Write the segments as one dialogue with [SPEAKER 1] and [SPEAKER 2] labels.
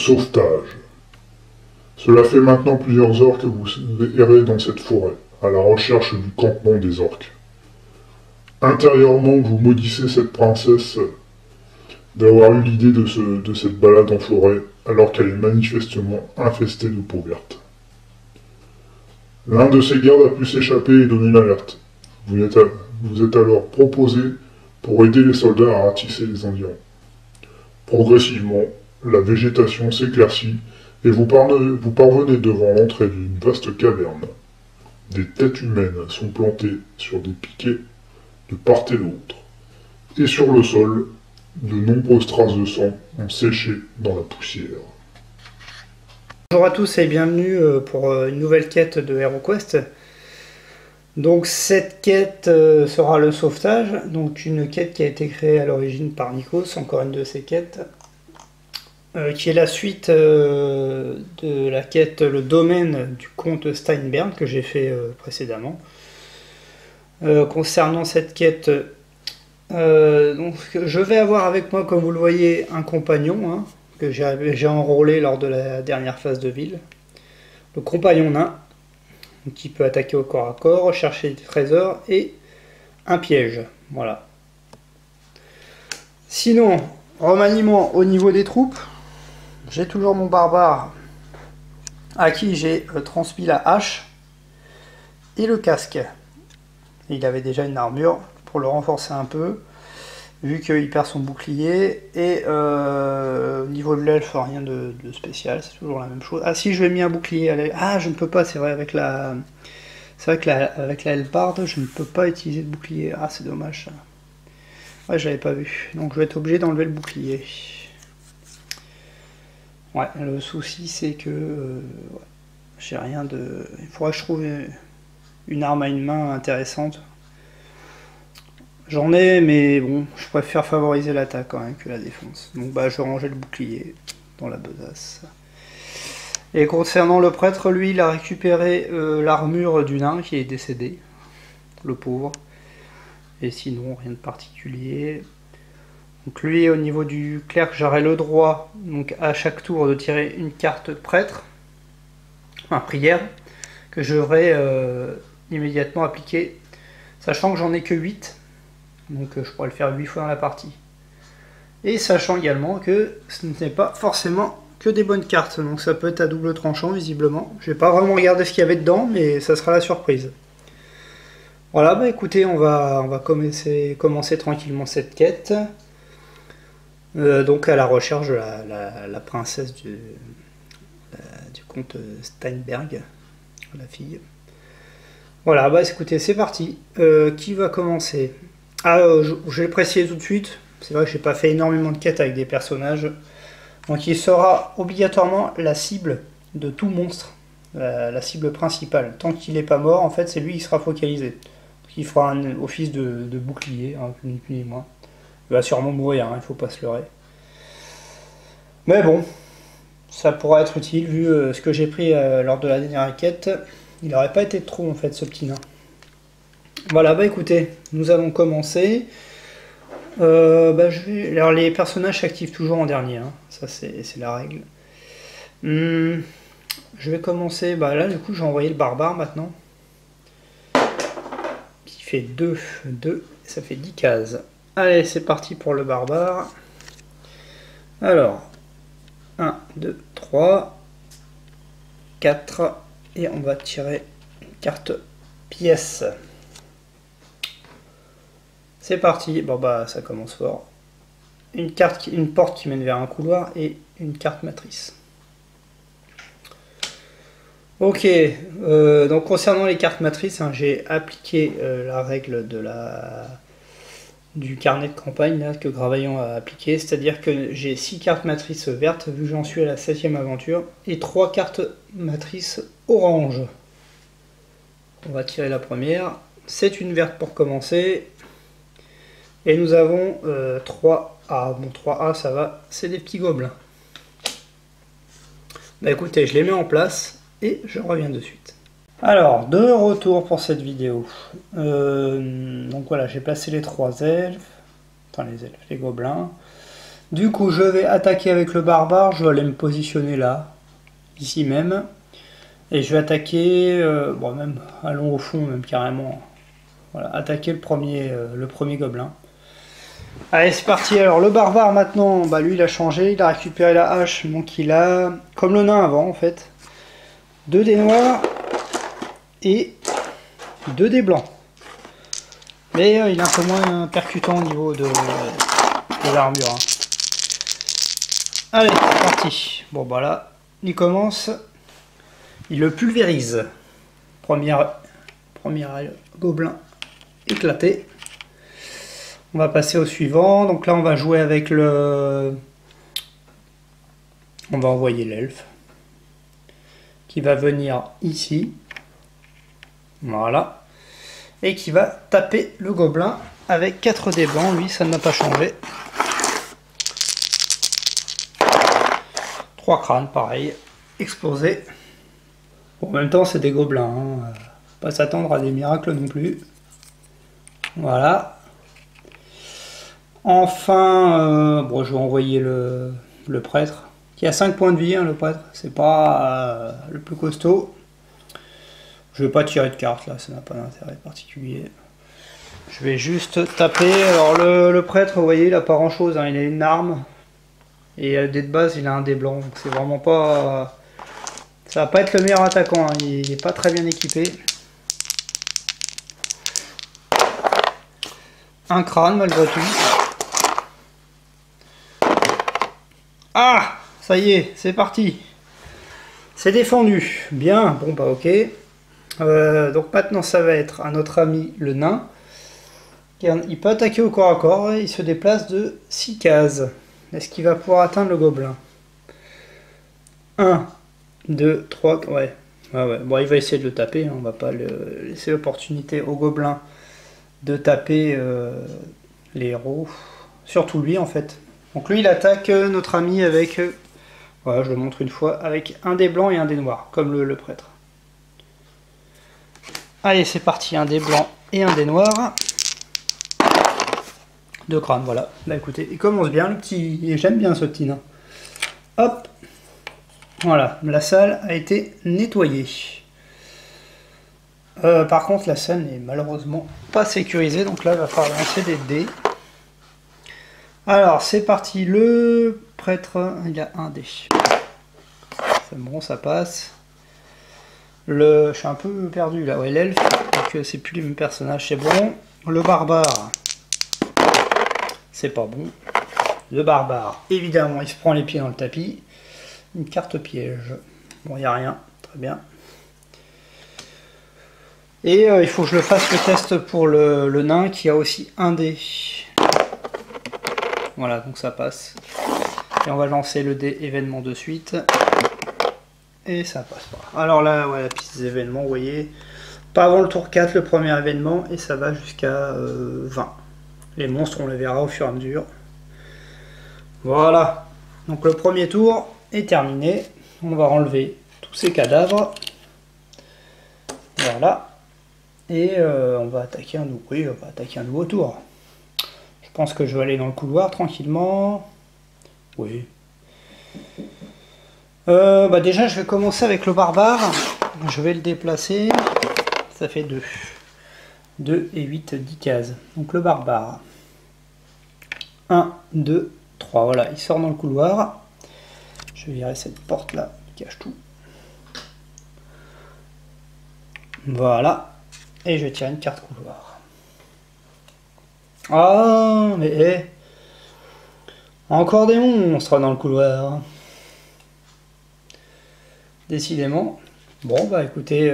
[SPEAKER 1] sauvetage. Cela fait maintenant plusieurs heures que vous errez dans cette forêt, à la recherche du campement des orques. Intérieurement, vous maudissez cette princesse d'avoir eu l'idée de cette balade en forêt, alors qu'elle est manifestement infestée de peaux vertes. L'un de ses gardes a pu s'échapper et donner une alerte. Vous êtes alors proposé pour aider les soldats à ratisser les environs. Progressivement, la végétation s'éclaircit et vous parvenez devant l'entrée d'une vaste caverne. Des têtes humaines sont plantées sur des piquets de part et d'autre. Et sur le sol, de nombreuses traces de sang ont séché dans la poussière.
[SPEAKER 2] Bonjour à tous et bienvenue pour une nouvelle quête de HeroQuest. Donc cette quête sera le sauvetage, donc une quête qui a été créée à l'origine par Nikos, encore une de ses quêtes, qui est la suite de la quête Le Domaine du comte Steinberg que j'ai fait précédemment. Concernant cette quête, donc, je vais avoir avec moi, comme vous le voyez, un compagnon hein, que j'ai enrôlé lors de la dernière phase de ville. Le compagnon nain, qui peut attaquer au corps à corps, chercher des trésors et un piège. Voilà. Sinon, remaniement au niveau des troupes, j'ai toujours mon barbare à qui j'ai transmis la hache et le casque. Il avait déjà une armure pour le renforcer un peu, vu qu'il perd son bouclier, et au niveau de l'elfe, rien de spécial, c'est toujours la même chose. Ah si, je lui ai mis un bouclier à l'elfe. Ah, je ne peux pas, c'est vrai, avec la... C'est vrai que avec la hellebarde, je ne peux pas utiliser de bouclier. Ah, c'est dommage, ça. Ouais, je l'avais pas vu. Donc je vais être obligé d'enlever le bouclier. Ouais, le souci, c'est que... ouais, j'ai rien de... Il faudrait que je trouve une arme à une main intéressante. J'en ai, mais bon, je préfère favoriser l'attaque quand même que la défense. Donc bah, je vais ranger le bouclier dans la besace. Et concernant le prêtre, lui, il a récupéré l'armure du nain qui est décédé, le pauvre. Et sinon, rien de particulier. Donc lui, au niveau du clerc, j'aurai le droit, donc à chaque tour, de tirer une carte prêtre, enfin prière, que j'aurai immédiatement appliquée, sachant que j'en ai que 8. Donc je pourrais le faire 8 fois dans la partie. Et sachant également que ce n'est pas forcément que des bonnes cartes, donc ça peut être à double tranchant visiblement. Je vais pas vraiment regarder ce qu'il y avait dedans, mais ça sera la surprise. Voilà, bah écoutez, on va commencer tranquillement cette quête. Donc à la recherche de la princesse du comte Steinberg, la fille. Voilà, bah écoutez, c'est parti. Qui va commencer ? Ah, je vais le préciser tout de suite, c'est vrai que j'ai pas fait énormément de quêtes avec des personnages. Donc il sera obligatoirement la cible de tout monstre, la cible principale. Tant qu'il n'est pas mort, en fait, c'est lui qui sera focalisé. Donc, il fera un office de bouclier, hein, ni plus ni moins. Il va sûrement mourir, hein, il faut pas se leurrer. Mais bon, ça pourra être utile, vu ce que j'ai pris lors de la dernière quête. Il n'aurait pas été trop, en fait, ce petit nain. Voilà, bah écoutez, nous allons commencer. Alors les personnages s'activent toujours en dernier, hein. Ça c'est la règle. Je vais commencer, bah là du coup j'ai envoyé le barbare maintenant. Qui fait 2, ça fait 10 cases. Allez, c'est parti pour le barbare. Alors, 1, 2, 3, 4, et on va tirer une carte pièce. C'est parti, bon bah ça commence fort. Une porte qui mène vers un couloir et une carte matrice. Ok, donc concernant les cartes matrices, hein, j'ai appliqué la règle du carnet de campagne là, que Gravaillon a appliqué, c'est-à-dire que j'ai 6 cartes matrices vertes, vu que j'en suis à la 7e aventure, et 3 cartes matrices orange. On va tirer la première, c'est une verte pour commencer. Et nous avons 3A. Bon, 3A, ça va, c'est des petits gobelins. Bah écoutez, je les mets en place et je reviens de suite. Alors, de retour pour cette vidéo. Donc voilà, j'ai placé les 3 elfes. Enfin, les elfes, les gobelins. Du coup, je vais attaquer avec le barbare. Je vais aller me positionner là, ici même. Et je vais attaquer, bon même, allons au fond même carrément. Voilà, attaquer le premier gobelin. Allez, c'est parti. Alors le barbare maintenant, bah lui il a changé, il a récupéré la hache, donc il a, comme le nain avant en fait, 2 dés noirs et 2 dés blancs. Mais il est un peu moins percutant au niveau de l'armure. Hein. Allez, c'est parti. Bon bah là, il commence, il le pulvérise. Premier gobelin éclaté. On va passer au suivant. Donc là, on va jouer avec le... On va envoyer l'elfe. Qui va venir ici. Voilà. Et qui va taper le gobelin avec 4 dés blancs. Lui, ça ne m'a pas changé. 3 crânes, pareil. Explosés. Bon, en même temps, c'est des gobelins. Hein. Pas s'attendre à des miracles non plus. Voilà. Enfin, bon, je vais envoyer le prêtre, qui a 5 points de vie, hein, le prêtre, c'est pas le plus costaud. Je vais pas tirer de carte là, ça n'a pas d'intérêt particulier. Je vais juste taper. Alors le prêtre, vous voyez, il a pas grand chose, hein, il a une arme, et dès de base, il a un dé blanc, donc c'est vraiment pas... ça va pas être le meilleur attaquant, hein, il est pas très bien équipé. Un crâne malgré tout. Ah, ça y est, c'est parti. C'est défendu. Bien, bon bah ok. Donc maintenant ça va être à notre ami le nain. Il peut attaquer au corps à corps et il se déplace de 6 cases. Est-ce qu'il va pouvoir atteindre le gobelin? 1, 2, 3, ouais. Ah ouais. Bon, il va essayer de le taper, hein. On va pas laisser l'opportunité au gobelin de taper les héros. Surtout lui en fait. Donc lui il attaque notre ami avec, voilà, je le montre une fois, avec un dé blanc et un dé noir, comme le prêtre. Allez, c'est parti, un dé blanc et un dé noir. 2 crânes, voilà. Bah écoutez, il commence bien le petit, j'aime bien ce petit nain. Hop, voilà, la salle a été nettoyée. Par contre, la salle n'est malheureusement pas sécurisée, donc là il va falloir lancer des dés. Alors, c'est parti, le prêtre, il a un dé. C'est bon, ça passe. Je suis un peu perdu là, ouais, l'elfe, donc c'est plus les mêmes personnages, c'est bon. Le barbare, c'est pas bon. Le barbare, évidemment, il se prend les pieds dans le tapis. Une carte piège. Bon, il n'y a rien, très bien. Et il faut que je le fasse le test pour le nain qui a aussi un dé. Voilà, donc ça passe. Et on va lancer le dé événement de suite. Et ça passe pas. Alors là, ouais, la piste des événements, vous voyez. Pas avant le tour 4, le premier événement, et ça va jusqu'à 20. Les monstres, on les verra au fur et à mesure. Voilà. Donc le premier tour est terminé. On va enlever tous ces cadavres. Voilà. Et on va attaquer un nouveau. Oui, on va attaquer un nouveau tour. Je pense que je vais aller dans le couloir tranquillement. Oui. Bah déjà, je vais commencer avec le barbare. Je vais le déplacer. Ça fait 2. 2 et 8, 10 cases. Donc le barbare. 1, 2, 3. Voilà, il sort dans le couloir. Je vais virer cette porte là, qui cache tout. Voilà. Et je tire une carte couloir. Ah, mais encore des monstres dans le couloir. Décidément. Bon, bah écoutez,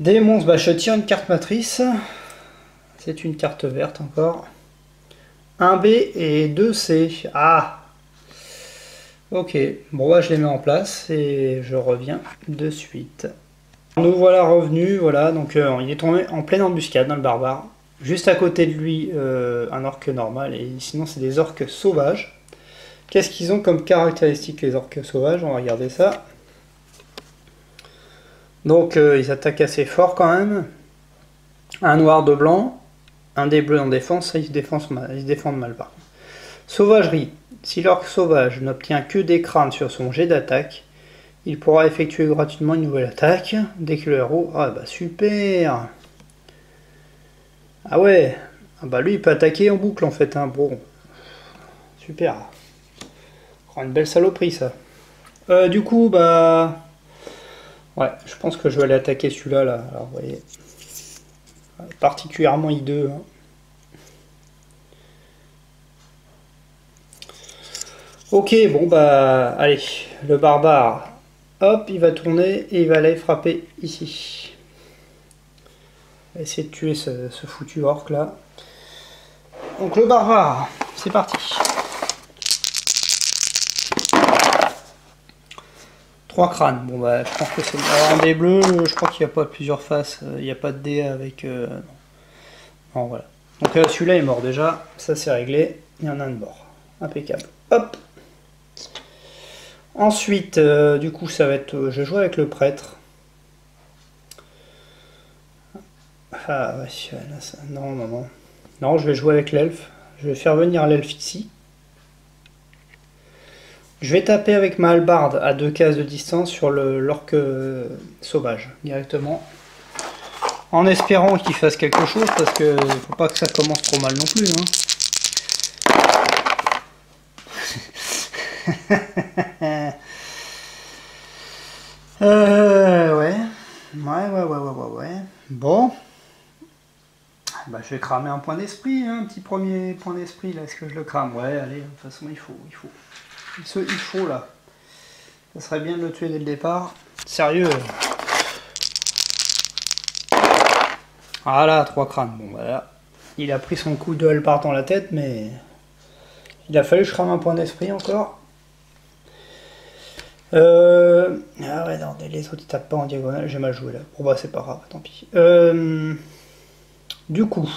[SPEAKER 2] des monstres, bah je tire une carte matrice. C'est une carte verte encore. 1 B et 2 C. Ah. Ok, bon bah je les mets en place et je reviens de suite. Nous voilà revenus, voilà, donc il est tombé en pleine embuscade dans le barbare. Juste à côté de lui, un orque normal, et sinon c'est des orques sauvages. Qu'est-ce qu'ils ont comme caractéristiques les orques sauvages? On va regarder ça. Donc ils attaquent assez fort quand même. Un noir, 2 blancs, un des bleus en défense, ça, ils se défendent mal par contre. Sauvagerie. Si l'orque sauvage n'obtient que des crânes sur son jet d'attaque, il pourra effectuer gratuitement une nouvelle attaque dès que le héros... Ah bah super. Ah ouais. Ah bah lui il peut attaquer en boucle en fait, hein. Bon. Super. Oh, une belle saloperie ça. Du coup bah... Ouais, je pense que je vais aller attaquer celui-là là. Alors vous voyez. Particulièrement hideux. Hein. Ok, bon bah... Allez, le barbare. Hop, il va tourner et il va aller frapper ici. On va essayer de tuer ce foutu orc là. Donc le barbare, c'est parti. 3 crânes, bon bah je pense que c'est... Alors un dé bleu, je crois qu'il n'y a pas plusieurs faces, il n'y a pas de dé avec... Non, voilà. Donc celui-là est mort déjà, ça c'est réglé, il y en a un de mort. Impeccable. Hop. Ensuite, du coup ça va être... je joue avec le prêtre. Ah ouais, là, ça... non, non, non. Non, je vais jouer avec l'elfe. Je vais faire venir l'elfe ici. Je vais taper avec ma hallebarde à 2 cases de distance sur l'orque sauvage, directement. En espérant qu'il fasse quelque chose, parce que faut pas que ça commence trop mal non plus. Hein. Ouais. Ouais. Bon. Bah, je vais cramer un point d'esprit, hein, un petit premier point d'esprit, là, est-ce que je le crame? Ouais, allez, de toute façon, il faut. Il faut, là. Ça serait bien de le tuer dès le départ. Sérieux. Voilà, 3 crânes. Bon, voilà. Il a pris son coup de hallebarde dans la tête, mais... il a fallu que je crame un point d'esprit encore. Ah ouais, non, les autres, ils tapent pas en diagonale, j'ai mal joué, là. Bon, bah, c'est pas grave, tant pis. Du coup...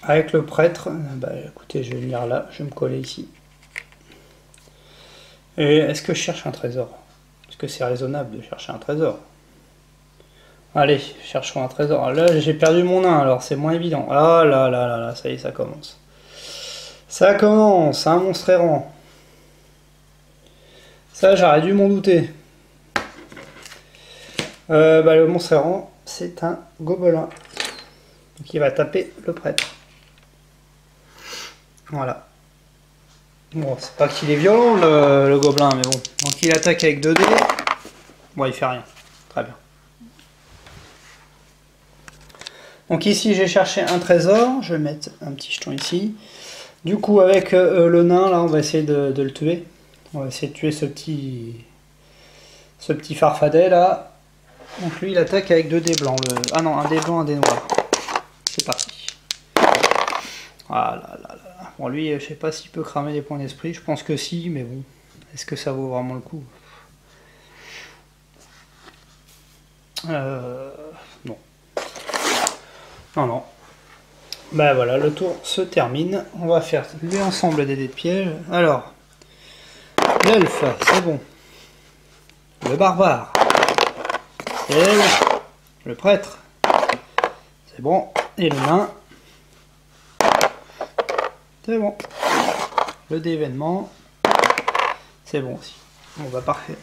[SPEAKER 2] avec le prêtre, bah écoutez, je vais venir là, je vais me coller ici. Et est-ce que je cherche un trésor? Est-ce que c'est raisonnable de chercher un trésor? Allez, cherchons un trésor. Là, j'ai perdu mon nain, alors c'est moins évident. Ah là, ça y est, ça commence. Ça commence, un monstre errant. Ça, j'aurais dû m'en douter. Bah, le monstre errant, c'est un gobelin. Donc il va taper le prêtre. Voilà. Bon, c'est pas qu'il est violent le gobelin, mais bon. Donc il attaque avec 2 dés. Bon, il fait rien. Très bien. Donc ici, j'ai cherché un trésor. Je vais mettre un petit jeton ici. Du coup, avec le nain, là, on va essayer de le tuer. On va essayer de tuer ce petit farfadet, là. Donc lui, il attaque avec 2 dés blancs. Ah non, un dé blanc, un dé noir. C'est parti. Ah là là là. Bon, lui, je sais pas s'il peut cramer des points d'esprit. Je pense que si, mais bon. Est-ce que ça vaut vraiment le coup? Non. Non. Bah voilà, le tour se termine. On va faire l'ensemble des dés de piège. Alors, l'elfe, c'est bon. Le barbare. Et le prêtre. C'est bon. Et le nain. C'est bon. Le dé événement. C'est bon aussi. On va parfait.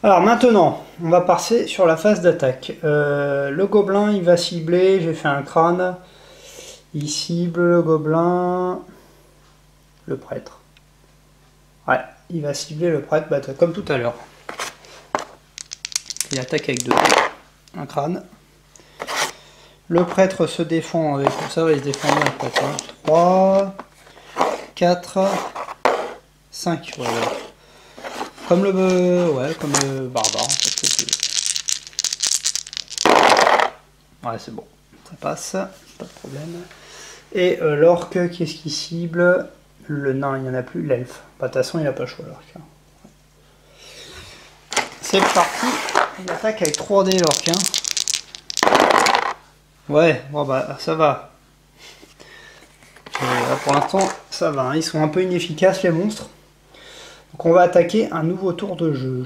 [SPEAKER 2] Alors maintenant, on va passer sur la phase d'attaque. Le gobelin, il va cibler. J'ai fait un crâne. Il cible le gobelin. Le prêtre. Ouais, il va cibler le prêtre, bah, comme tout à l'heure. Il attaque avec 2 dés. Un crâne. Le prêtre se défend avec tout ça, il se défend bien le prêtre. 3, 4, 5. Voilà. Comme le barbare en fait. Ouais, c'est bon. Ça passe, pas de problème. Et l'orque, qu'est-ce qu'il cible? Le nain, il n'y en a plus. L'elfe. Bah, de toute façon, il n'a pas le choix, l'orque. C'est parti. Il attaque avec 3 dés, l'orque. Ouais, bon bah ça va. Là, pour l'instant, ça va. Hein. Ils sont un peu inefficaces, les monstres. Donc on va attaquer un nouveau tour de jeu.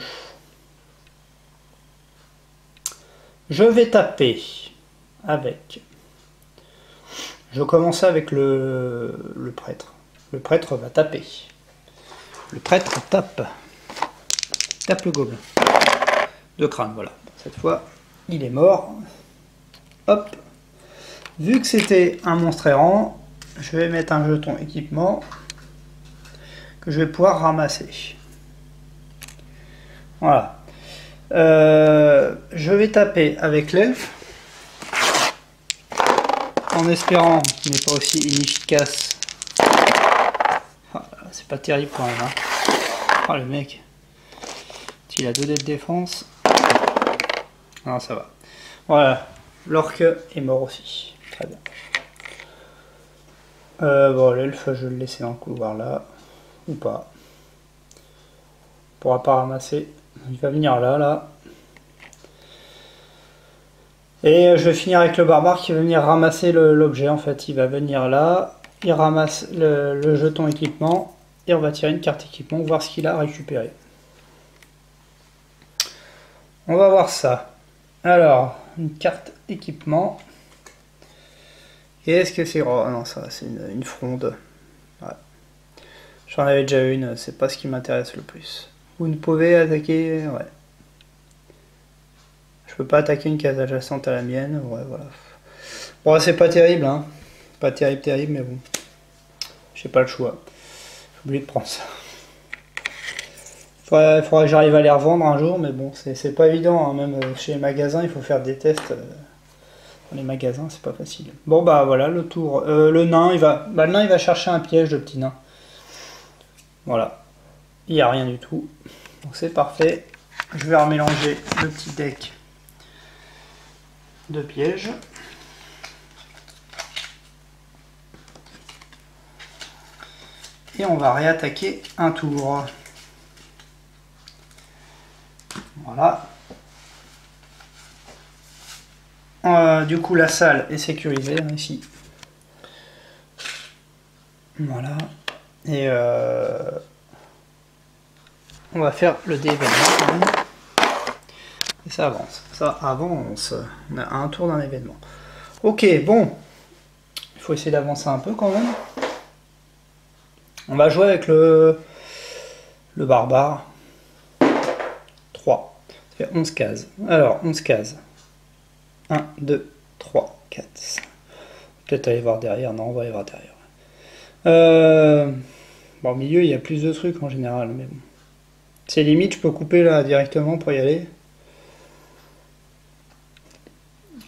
[SPEAKER 2] Je vais taper avec Je commençais avec le prêtre. Le prêtre va taper. Le prêtre tape. Tape le gobelin. De crâne, voilà. Cette fois, il est mort. Hop. Vu que c'était un monstre errant, je vais mettre un jeton équipement que je vais pouvoir ramasser. Voilà. Je vais taper avec l'elfe. En espérant qu'il n'est pas aussi inefficace. Ah, c'est pas terrible quand même. Hein. Oh le mec. Il a 2 dés de défense. Non, ça va. Voilà. L'orque est mort aussi. Très bien. Bon, l'elfe, je vais le laisser dans le couloir là. Ou pas. Il pourra pas ramasser. Il va venir là. Et je vais finir avec le barbare qui va venir ramasser l'objet. En fait, il va venir là, il ramasse le jeton équipement et on va tirer une carte équipement, voir ce qu'il a récupéré. On va voir ça. Alors, une carte équipement. Qu'est-ce que c'est? Oh non, ça c'est une fronde. Ouais. J'en avais déjà une, c'est pas ce qui m'intéresse le plus. Vous ne pouvez attaquer... Ouais. Je peux pas attaquer une case adjacente à la mienne, ouais, voilà. Bon, c'est pas terrible, hein. Pas terrible, mais bon. J'ai pas le choix. J'ai oublié de prendre ça. Faudra que j'arrive à les revendre un jour, mais bon, c'est pas évident, hein. Même chez les magasins, il faut faire des tests. Dans les magasins, c'est pas facile. Bon, bah voilà, le tour. Le nain, le nain, il va chercher un piège de petit nain. Voilà. Il n'y a rien du tout. Donc c'est parfait. Je vais remélanger le petit deck de pièges. Et on va réattaquer un tour. Voilà. Du coup, la salle est sécurisée hein, ici. Voilà. Et on va faire le dé événement quand même. Et ça avance. Ça avance. On a un tour d'un événement. Ok, bon. Il faut essayer d'avancer un peu quand même. On va jouer avec le barbare. 3. Ça fait 11 cases. Alors, 11 cases. 1, 2, 3, 4, 5. Peut-être aller voir derrière. Non, on va aller voir derrière. Bon, au milieu, il y a plus de trucs en général. Mais bon. C'est limite, je peux couper là directement pour y aller.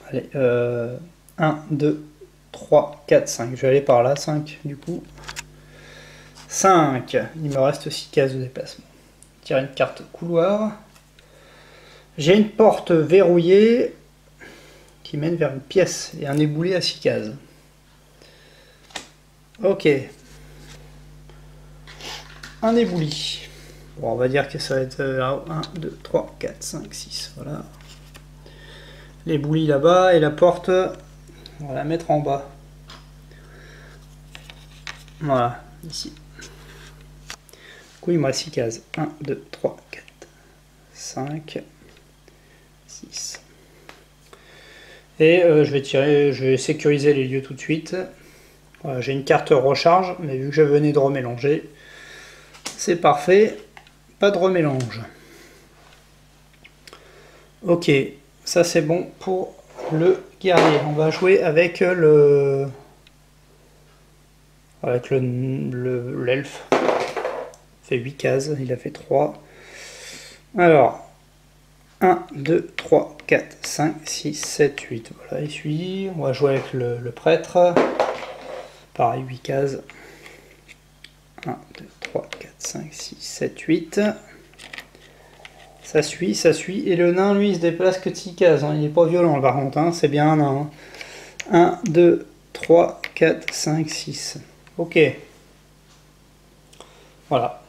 [SPEAKER 2] Allez, 1, 2, 3, 4, 5. Je vais aller par là, 5 du coup. 5. Il me reste 6 cases de déplacement. Tire une carte couloir. J'ai une porte verrouillée qui mène vers une pièce et un éboulé à 6 cases. Ok. Un ébouli. Bon, on va dire que ça va être 1, 2, 3, 4, 5, 6. Voilà. L'ébouli là-bas et la porte, on va la mettre en bas. Voilà, ici. Du coup, il me reste 6 cases. 1, 2, 3, 4, 5, 6. Et je vais sécuriser les lieux tout de suite. Voilà, j'ai une carte recharge, mais vu que je venais de remélanger, c'est parfait. Pas de remélange. Ok, ça c'est bon pour le guerrier. On va jouer avec l'elfe. Fait 8 cases, il a fait 3. Alors, 1, 2, 3, 4, 5, 6, 7, 8. Voilà, il suit. On va jouer avec le prêtre. Pareil, 8 cases. 1, 2, 3, 4, 5, 6, 7, 8. Ça suit, ça suit. Et le nain, lui, il se déplace que de 6 cases. Hein. Il n'est pas violent, par contre. Hein. C'est bien un nain. Hein. 1, 2, 3, 4, 5, 6. Ok. Voilà.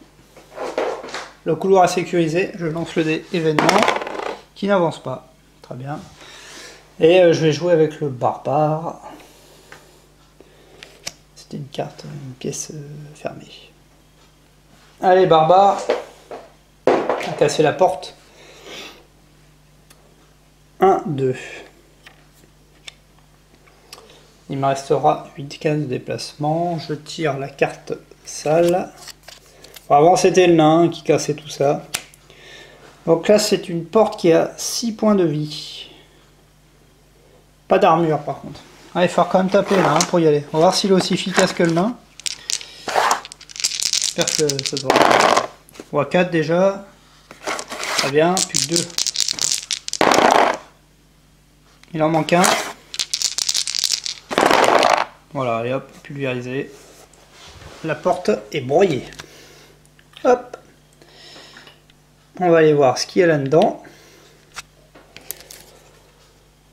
[SPEAKER 2] Le couloir est sécurisé. Je lance le dé événement qui n'avance pas. Très bien. Et je vais jouer avec le barbare. C'était une carte, une pièce fermée. Allez, barbare. On a cassé la porte. 1, 2. Il me restera 8 cases de déplacement. Je tire la carte sale. Bon, avant c'était le nain qui cassait tout ça. Donc là c'est une porte qui a 6 points de vie. Pas d'armure par contre. Ah, il faut quand même taper là pour y aller. On va voir s'il est aussi efficace que le nain. J'espère que ça devrait. On voit 4 déjà. Très bien, plus que 2. Il en manque un. Voilà, et hop, pulvérisé. La porte est broyée. Hop. On va aller voir ce qu'il y a là-dedans.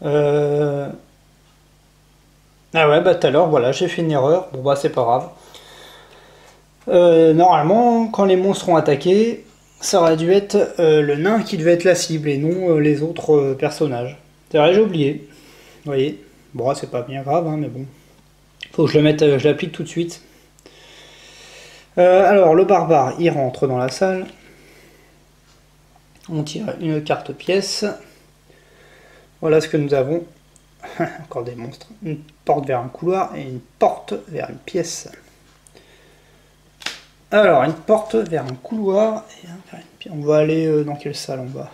[SPEAKER 2] Ah ouais, bah tout à l'heure, voilà, j'ai fait une erreur. Bon bah c'est pas grave. Normalement, quand les monstres ont attaqué, ça aurait dû être le nain qui devait être la cible et non les autres personnages. C'est vrai, j'ai oublié. Vous voyez. Bon, c'est pas bien grave, hein, mais bon. Faut que je le mette, je l'applique tout de suite. Alors, le barbare, il rentre dans la salle. On tire une carte pièce. Voilà ce que nous avons. Encore des monstres. Une porte vers un couloir et une porte vers une pièce. Alors, une porte vers un couloir et vers une pièce. On va aller dans quelle salle on va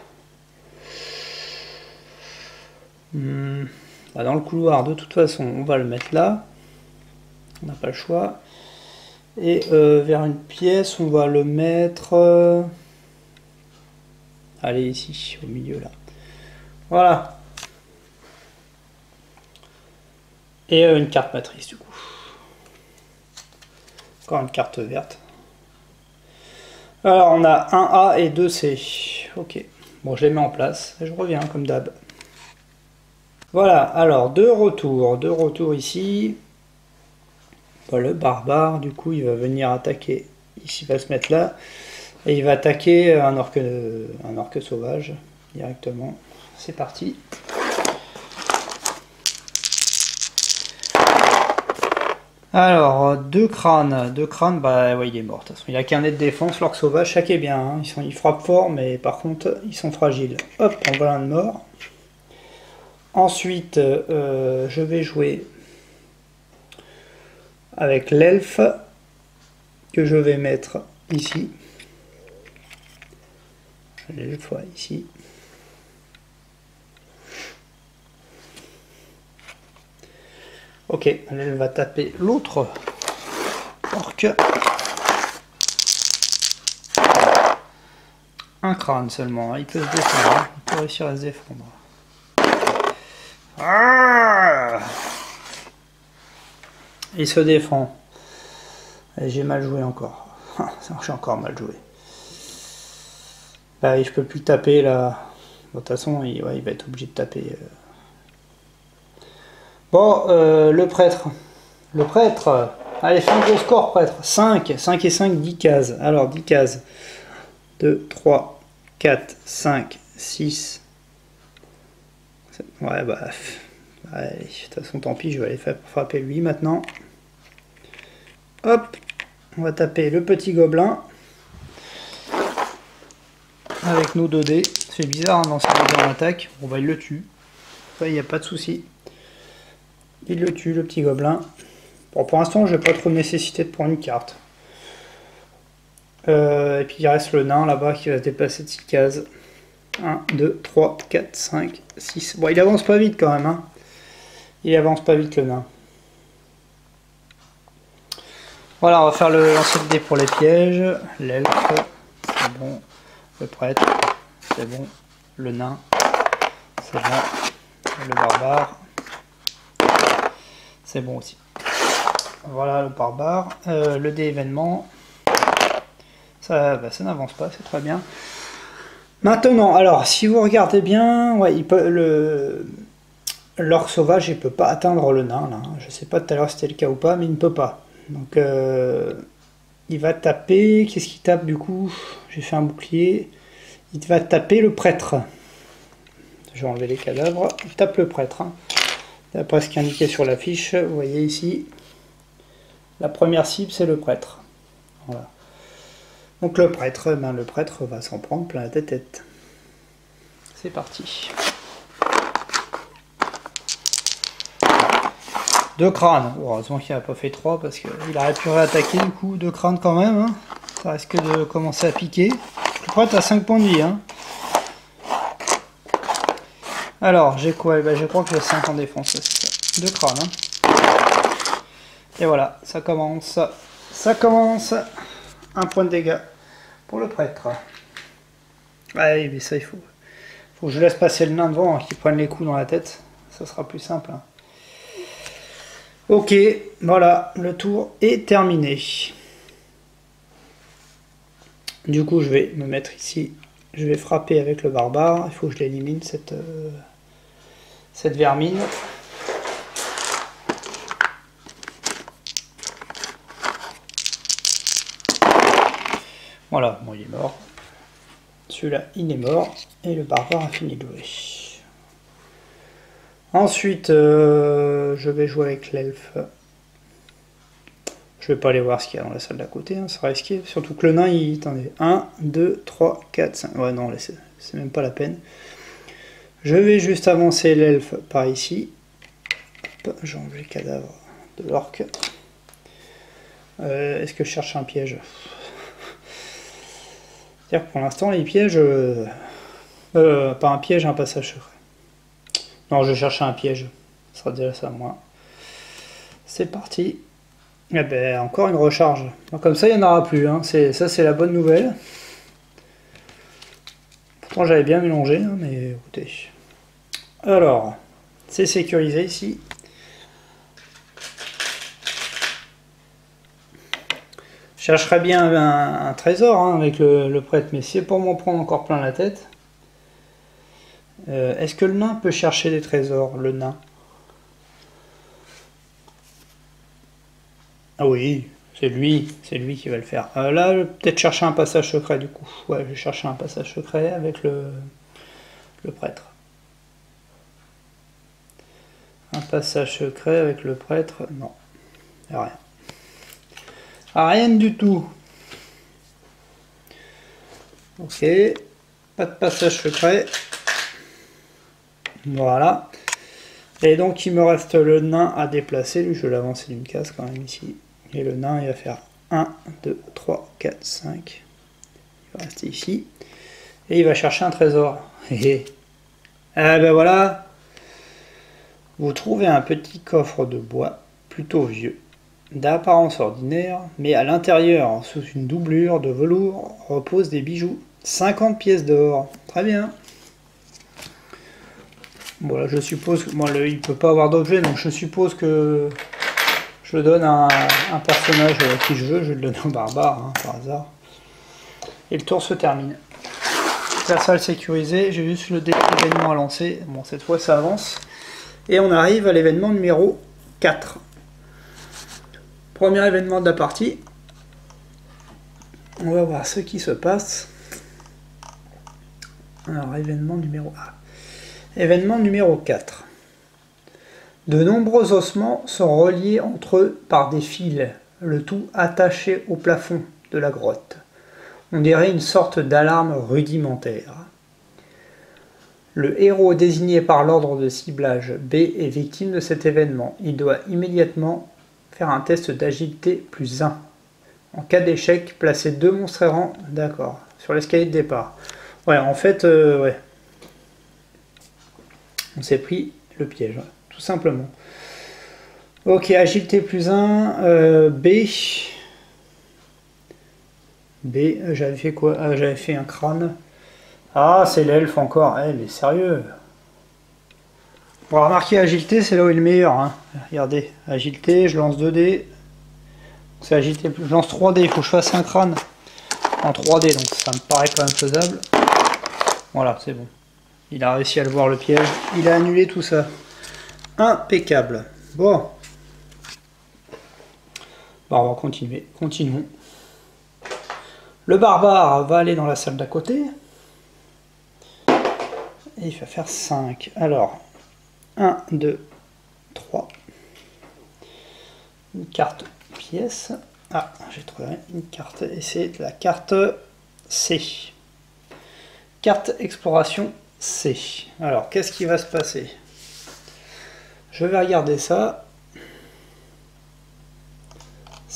[SPEAKER 2] dans le couloir, de toute façon, on va le mettre là. On n'a pas le choix. Et vers une pièce, on va le mettre... allez, ici, au milieu, là. Voilà. Et une carte matrice, du coup. Encore une carte verte. Alors, on a 1A et 2C. Ok. Bon, je les mets en place. Et je reviens, comme d'hab. Voilà. Alors, de retour ici. Voilà, le barbare, du coup, il va venir attaquer. Ici, il va se mettre là. Et il va attaquer un orque sauvage, directement. C'est parti. Alors, deux crânes, bah ouais, il est mort. De toute façon, il a qu'un nez de défense, l'orque sauvage, chaque est bien. Hein. Ils frappent fort, mais par contre, ils sont fragiles. Hop, on va un de mort. Ensuite, je vais jouer avec l'elfe que je vais mettre ici. L'elfe, ouais, ici. Ok, elle va taper l'autre orque. Un crâne seulement, hein. Il peut se défendre, hein. Il peut réussir à se défendre. Ah, il se défend. J'ai mal joué encore. J'ai encore mal joué. Bah, je peux plus taper là. Bon, de toute façon, il va être obligé de taper. Bon, le prêtre. Allez, fais un gros score, prêtre. 5 et 5, 10 cases. Alors, 10 cases. 2, 3, 4, 5, 6. Ouais, bah... allez, de toute façon, tant pis, je vais aller frapper lui maintenant. Hop, on va taper le petit gobelin. Avec nos 2 dés. C'est bizarre, hein, dans ce dé en attaque. Bon, bah, il le tue. Ça, il n'y a pas de souci. Il le tue, le petit gobelin. Bon, pour l'instant, je n'ai pas trop de nécessité de prendre une carte. Et puis il reste le nain là-bas qui va se déplacer de 6 cases. 1, 2, 3, 4, 5, 6. Bon, il avance pas vite quand même. Hein. Il avance pas vite le nain. Voilà, on va faire le lancer de dés pour les pièges. L'elfe, c'est bon. Le prêtre, c'est bon. Le nain, c'est bon. Le barbare, c'est bon aussi. Voilà le barbare. Le dé événement. Ça n'avance pas, c'est très bien. Maintenant, alors, si vous regardez bien, ouais, l'orque sauvage, il peut pas atteindre le nain, là. Je sais pas tout à l'heure si c'était le cas ou pas, mais il ne peut pas. Donc, il va taper... Qu'est-ce qu'il tape, du coup? J'ai fait un bouclier. Il va taper le prêtre. Je vais enlever les cadavres. Il tape le prêtre. Hein. D'après ce qui est indiqué sur la fiche, vous voyez ici, la première cible, c'est le prêtre. Voilà. Donc le prêtre va s'en prendre plein la tête. C'est parti. 2 crânes. Bon, heureusement qu'il n'a pas fait 3 parce qu'il aurait pu réattaquer du coup. 2 crânes quand même. Hein. Ça risque de commencer à piquer. Le prêtre à 5 points de vie. Hein. Alors, j'ai quoi? Ben, je crois que j'ai 5 en défense. C'est ça. 2 crânes. Hein. Et voilà, ça commence. Ça commence. 1 point de dégâts pour le prêtre. Ouais, mais ça, il faut que je laisse passer le nain devant, hein, qu'il prenne les coups dans la tête. Ça sera plus simple. Hein. Ok, voilà, le tour est terminé. Du coup, je vais me mettre ici. Je vais frapper avec le barbare. Il faut que je l'élimine, cette vermine. Voilà, bon, il est mort. Celui-là, il est mort. Et le barbare a fini de jouer. Ensuite, je vais jouer avec l'elfe. Je vais pas aller voir ce qu'il y a dans la salle d'à côté, hein, c'est risqué. Surtout que le nain, il... Attendez, 1, 2, 3, 4, 5... Ouais, non, c'est même pas la peine. Je vais juste avancer l'elfe par ici. J'ai enlevé le cadavre de l'orque. Est-ce que je cherche un piège? C'est-à-dire que pour l'instant, les pièges... pas un piège, un passage secret. Non, je cherche un piège. Ce sera déjà ça, moi. C'est parti. Eh ben, encore une recharge. Donc, comme ça, il n'y en aura plus. Hein. Ça, c'est la bonne nouvelle. Pourtant, j'avais bien mélangé, hein, mais écoutez. Alors, c'est sécurisé ici. Je chercherais bien un trésor hein, avec le prêtre, mais c'est pour m'en prendre encore plein la tête. Est-ce que le nain peut chercher des trésors, le nain? Ah oui, c'est lui qui va le faire. Là, je vais peut-être chercher un passage secret du coup. Ouais, je vais chercher un passage secret avec le prêtre. Un passage secret avec le prêtre, non. Il n'y a rien. Rien du tout. Ok, pas de passage secret. Voilà. Et donc il me reste le nain à déplacer. Lui, je vais l'avancer d'une case quand même ici. Et le nain, il va faire 1, 2, 3, 4, 5. Il va rester ici. Et il va chercher un trésor. Ah ben voilà. Vous trouvez un petit coffre de bois, plutôt vieux, d'apparence ordinaire, mais à l'intérieur, sous une doublure de velours, reposent des bijoux. 50 pièces d'or. Très bien. Voilà, je suppose que... Bon, il ne peut pas avoir d'objet, donc je suppose que je le donne à un personnage à qui je veux. Je vais le donner au barbare, hein, par hasard. Et le tour se termine. La salle sécurisée, j'ai juste le événement à lancer. Bon, cette fois, ça avance. Et on arrive à l'événement numéro 4. Premier événement de la partie. On va voir ce qui se passe. Alors, événement numéro 1. Événement numéro 4. De nombreux ossements sont reliés entre eux par des fils, le tout attaché au plafond de la grotte. On dirait une sorte d'alarme rudimentaire. Le héros désigné par l'ordre de ciblage B est victime de cet événement. Il doit immédiatement faire un test d'agilité plus 1. En cas d'échec, placez 2 monstres errants, d'accord, sur l'escalier de départ. Ouais, en fait, ouais. On s'est pris le piège, ouais, tout simplement. Ok, agilité plus 1, B. B, j'avais fait quoi? J'avais fait un crâne. Ah, c'est l'elfe encore. Eh, mais sérieux. Bon, remarquez, agilité, c'est là où il est le meilleur. Hein. Regardez, agilité, je lance 2D. C'est agilité plus. Je lance 3D, il faut que je fasse un crâne en 3D, donc ça me paraît quand même faisable. Voilà, c'est bon. Il a réussi à le voir le piège. Il a annulé tout ça. Impeccable. Bon. Bon, on va continuer. Continuons. Le barbare va aller dans la salle d'à côté. Et il va faire 5. Alors, 1, 2, 3. Une carte pièce. Ah, j'ai trouvé une carte. Et c'est la carte C. Carte exploration C. Alors, qu'est-ce qui va se passer? Je vais regarder ça.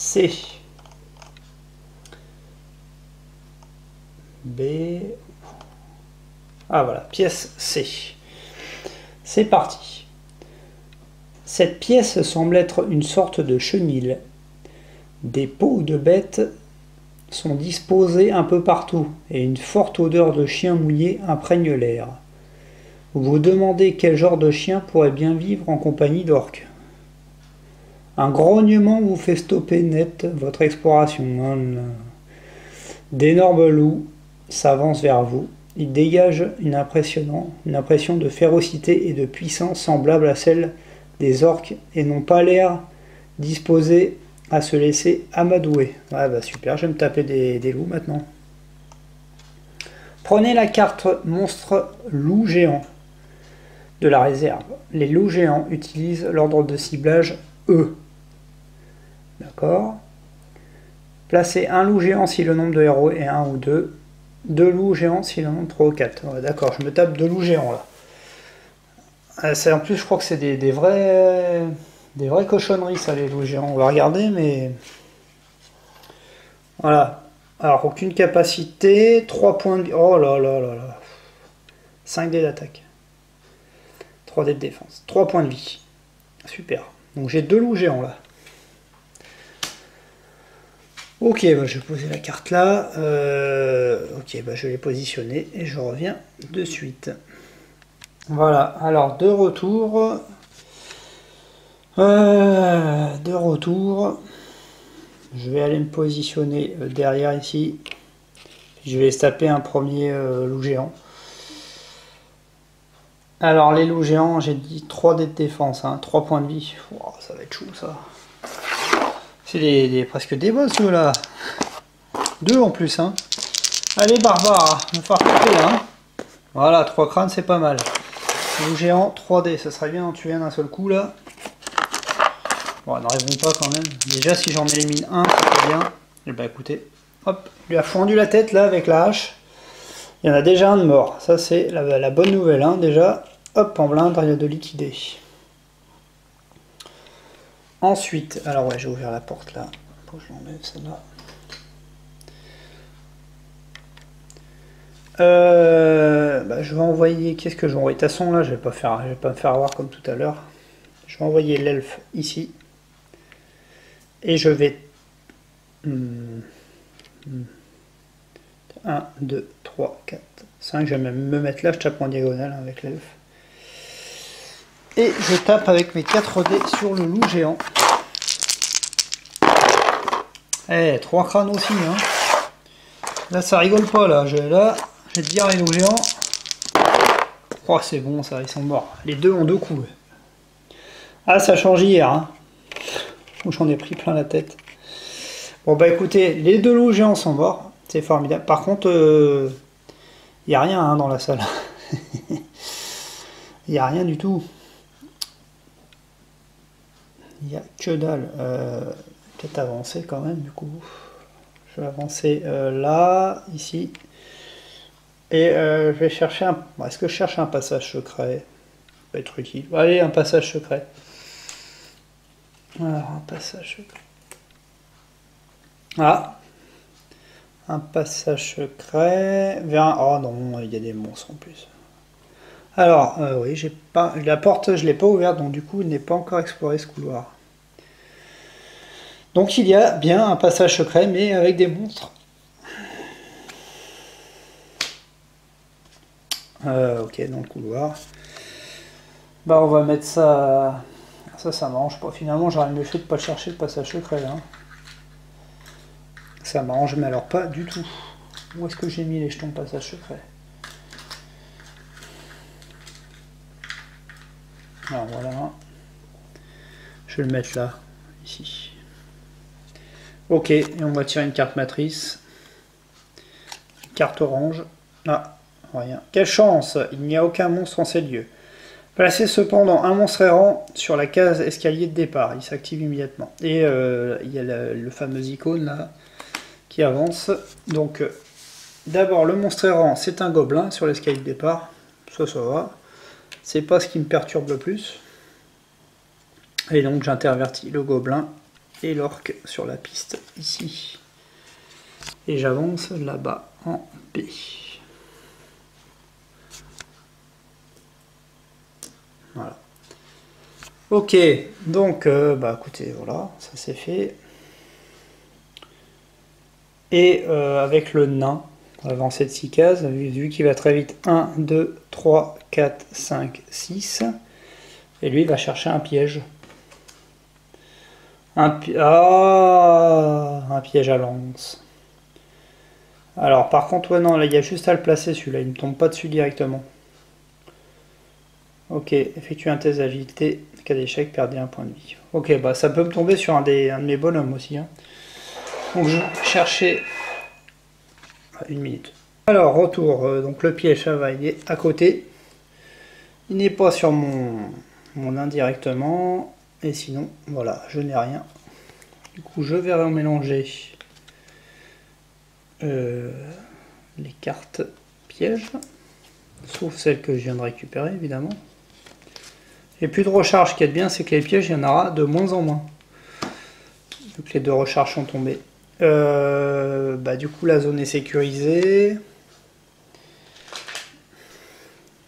[SPEAKER 2] C. B. Ah voilà, pièce C. C'est parti. Cette pièce semble être une sorte de chenil. Des peaux de bêtes sont disposées un peu partout et une forte odeur de chien mouillé imprègne l'air. Vous vous demandez quel genre de chien pourrait bien vivre en compagnie d'orques. Un grognement vous fait stopper net votre exploration. D'énormes loups s'avancent vers vous. Ils dégagent une impression de férocité et de puissance semblable à celle des orques et n'ont pas l'air disposés à se laisser amadouer. Ouais bah super, je vais me taper des loups maintenant. Prenez la carte monstre loup géant de la réserve. Les loups géants utilisent l'ordre de ciblage E. D'accord. Placez un loup géant si le nombre de héros est 1 ou 2. 2 loups géants si le nombre est 3 ou 4. Ouais, d'accord, je me tape 2 loups géants là. En plus, je crois que c'est des vraies cochonneries, ça, les loups géants. On va regarder, mais... Voilà. Alors, aucune capacité, 3 points de... Oh là là là là. 5 dés d'attaque. 3 dés de défense. 3 points de vie. Super. Donc, j'ai 2 loups géants, là. Ok, bah, je vais poser la carte là. Ok, bah, je vais les positionner et je reviens de suite. Voilà, alors de retour. Je vais aller me positionner derrière ici. Je vais se taper un premier loup géant. Alors les loups géants, j'ai dit 3 dés de défense, hein, 3 points de vie. Oh, ça va être chaud ça. C'est presque des boss eux là. 2 en plus. Hein. Allez barbare, on va faire couper hein. Voilà, 3 crânes c'est pas mal. Loup géant, 3D, ça serait bien d'en tuer un d'un seul coup là. Bon, n'arriveront pas quand même. Déjà, si j'en élimine un, c'est bien. Et bah écoutez, hop, il lui a fendu la tête là avec la hache. Il y en a déjà un de mort. Ça, c'est la bonne nouvelle. Hein. Déjà, hop, en blindre, il y a de liquidé. Ensuite, alors ouais, j'ai ouvert la porte là. Faut que je l'enlève celle-là. Bah, je vais envoyer. Qu'est-ce que je vais envoyer? De toute façon, là, je vais pas me faire avoir comme tout à l'heure. Je vais envoyer l'elfe ici. Et je vais. 1, 2, 3, 4, 5. Je vais même me mettre là. Je tape en diagonale avec l'elfe. Et je tape avec mes 4 dés sur le loup géant. Eh, 3 crânes aussi. Hein. Là, ça rigole pas. Là, je vais te dire, les loups géants. Oh, c'est bon, ça, ils sont morts. Les deux ont 2 coups. Ah, ça change hier. Hein. J'en ai pris plein la tête. Bon, bah écoutez, les 2 loups géants sont morts. C'est formidable. Par contre, il n'y a rien hein, dans la salle. Il n'y a rien du tout. Il n'y a que dalle. Peut-être avancer quand même, du coup. Je vais avancer là, ici. Et je vais chercher un... Bon, est-ce que je cherche un passage secret? Ça peut être utile. Allez, un passage secret. Alors, un passage secret. Ah, un passage secret vers un... Oh non, il y a des monstres en plus. Alors, oui, j'ai pas... La porte, je l'ai pas ouverte, donc du coup, il n'est pas encore exploré ce couloir. Donc il y a bien un passage secret, mais avec des monstres. Ok, dans le couloir. Bah on va mettre ça... Ça m'arrange pas. Finalement, j'aurais mieux fait de pas chercher le passage secret. Hein. Ça m'arrange, mais alors pas du tout. Où est-ce que j'ai mis les jetons passage secret? Alors voilà. Je vais le mettre là, ici. Ok, et on va tirer une carte matrice. Une carte orange. Ah, rien. Quelle chance! Il n'y a aucun monstre en ces lieux. Placez cependant un monstre errant sur la case escalier de départ. Il s'active immédiatement. Et il y a le fameux icône là qui avance. Donc, d'abord, le monstre errant, c'est un gobelin sur l'escalier de départ. Ça va. C'est pas ce qui me perturbe le plus. Et donc, j'intervertis le gobelin et l'orque sur la piste ici. Et j'avance là-bas en B. Voilà. Ok, donc bah écoutez, voilà, ça c'est fait. Et avec le nain, on va avancer de 6 cases, vu qu'il va très vite. 1, 2, 3, 4, 5, 6. Et lui il va chercher un piège. Un piège à lance. Alors par contre, ouais non, là il y a juste à le placer celui-là, il ne tombe pas dessus directement. Ok, effectue un test d'agilité, cas d'échec, perdez un point de vie. Ok, bah ça peut me tomber sur un de mes bonhommes aussi. Hein. Donc je vais chercher... Une minute. Alors, retour, donc le piège, ça va, il est à côté. Il n'est pas sur mon indirectement. Et sinon, voilà, je n'ai rien. Du coup, je vais mélanger les cartes pièges. Sauf celles que je viens de récupérer, évidemment. Et plus de recharge, ce qui est bien, c'est que les pièges, il y en aura de moins en moins. Donc les 2 recharges sont tombées. Bah, du coup, la zone est sécurisée.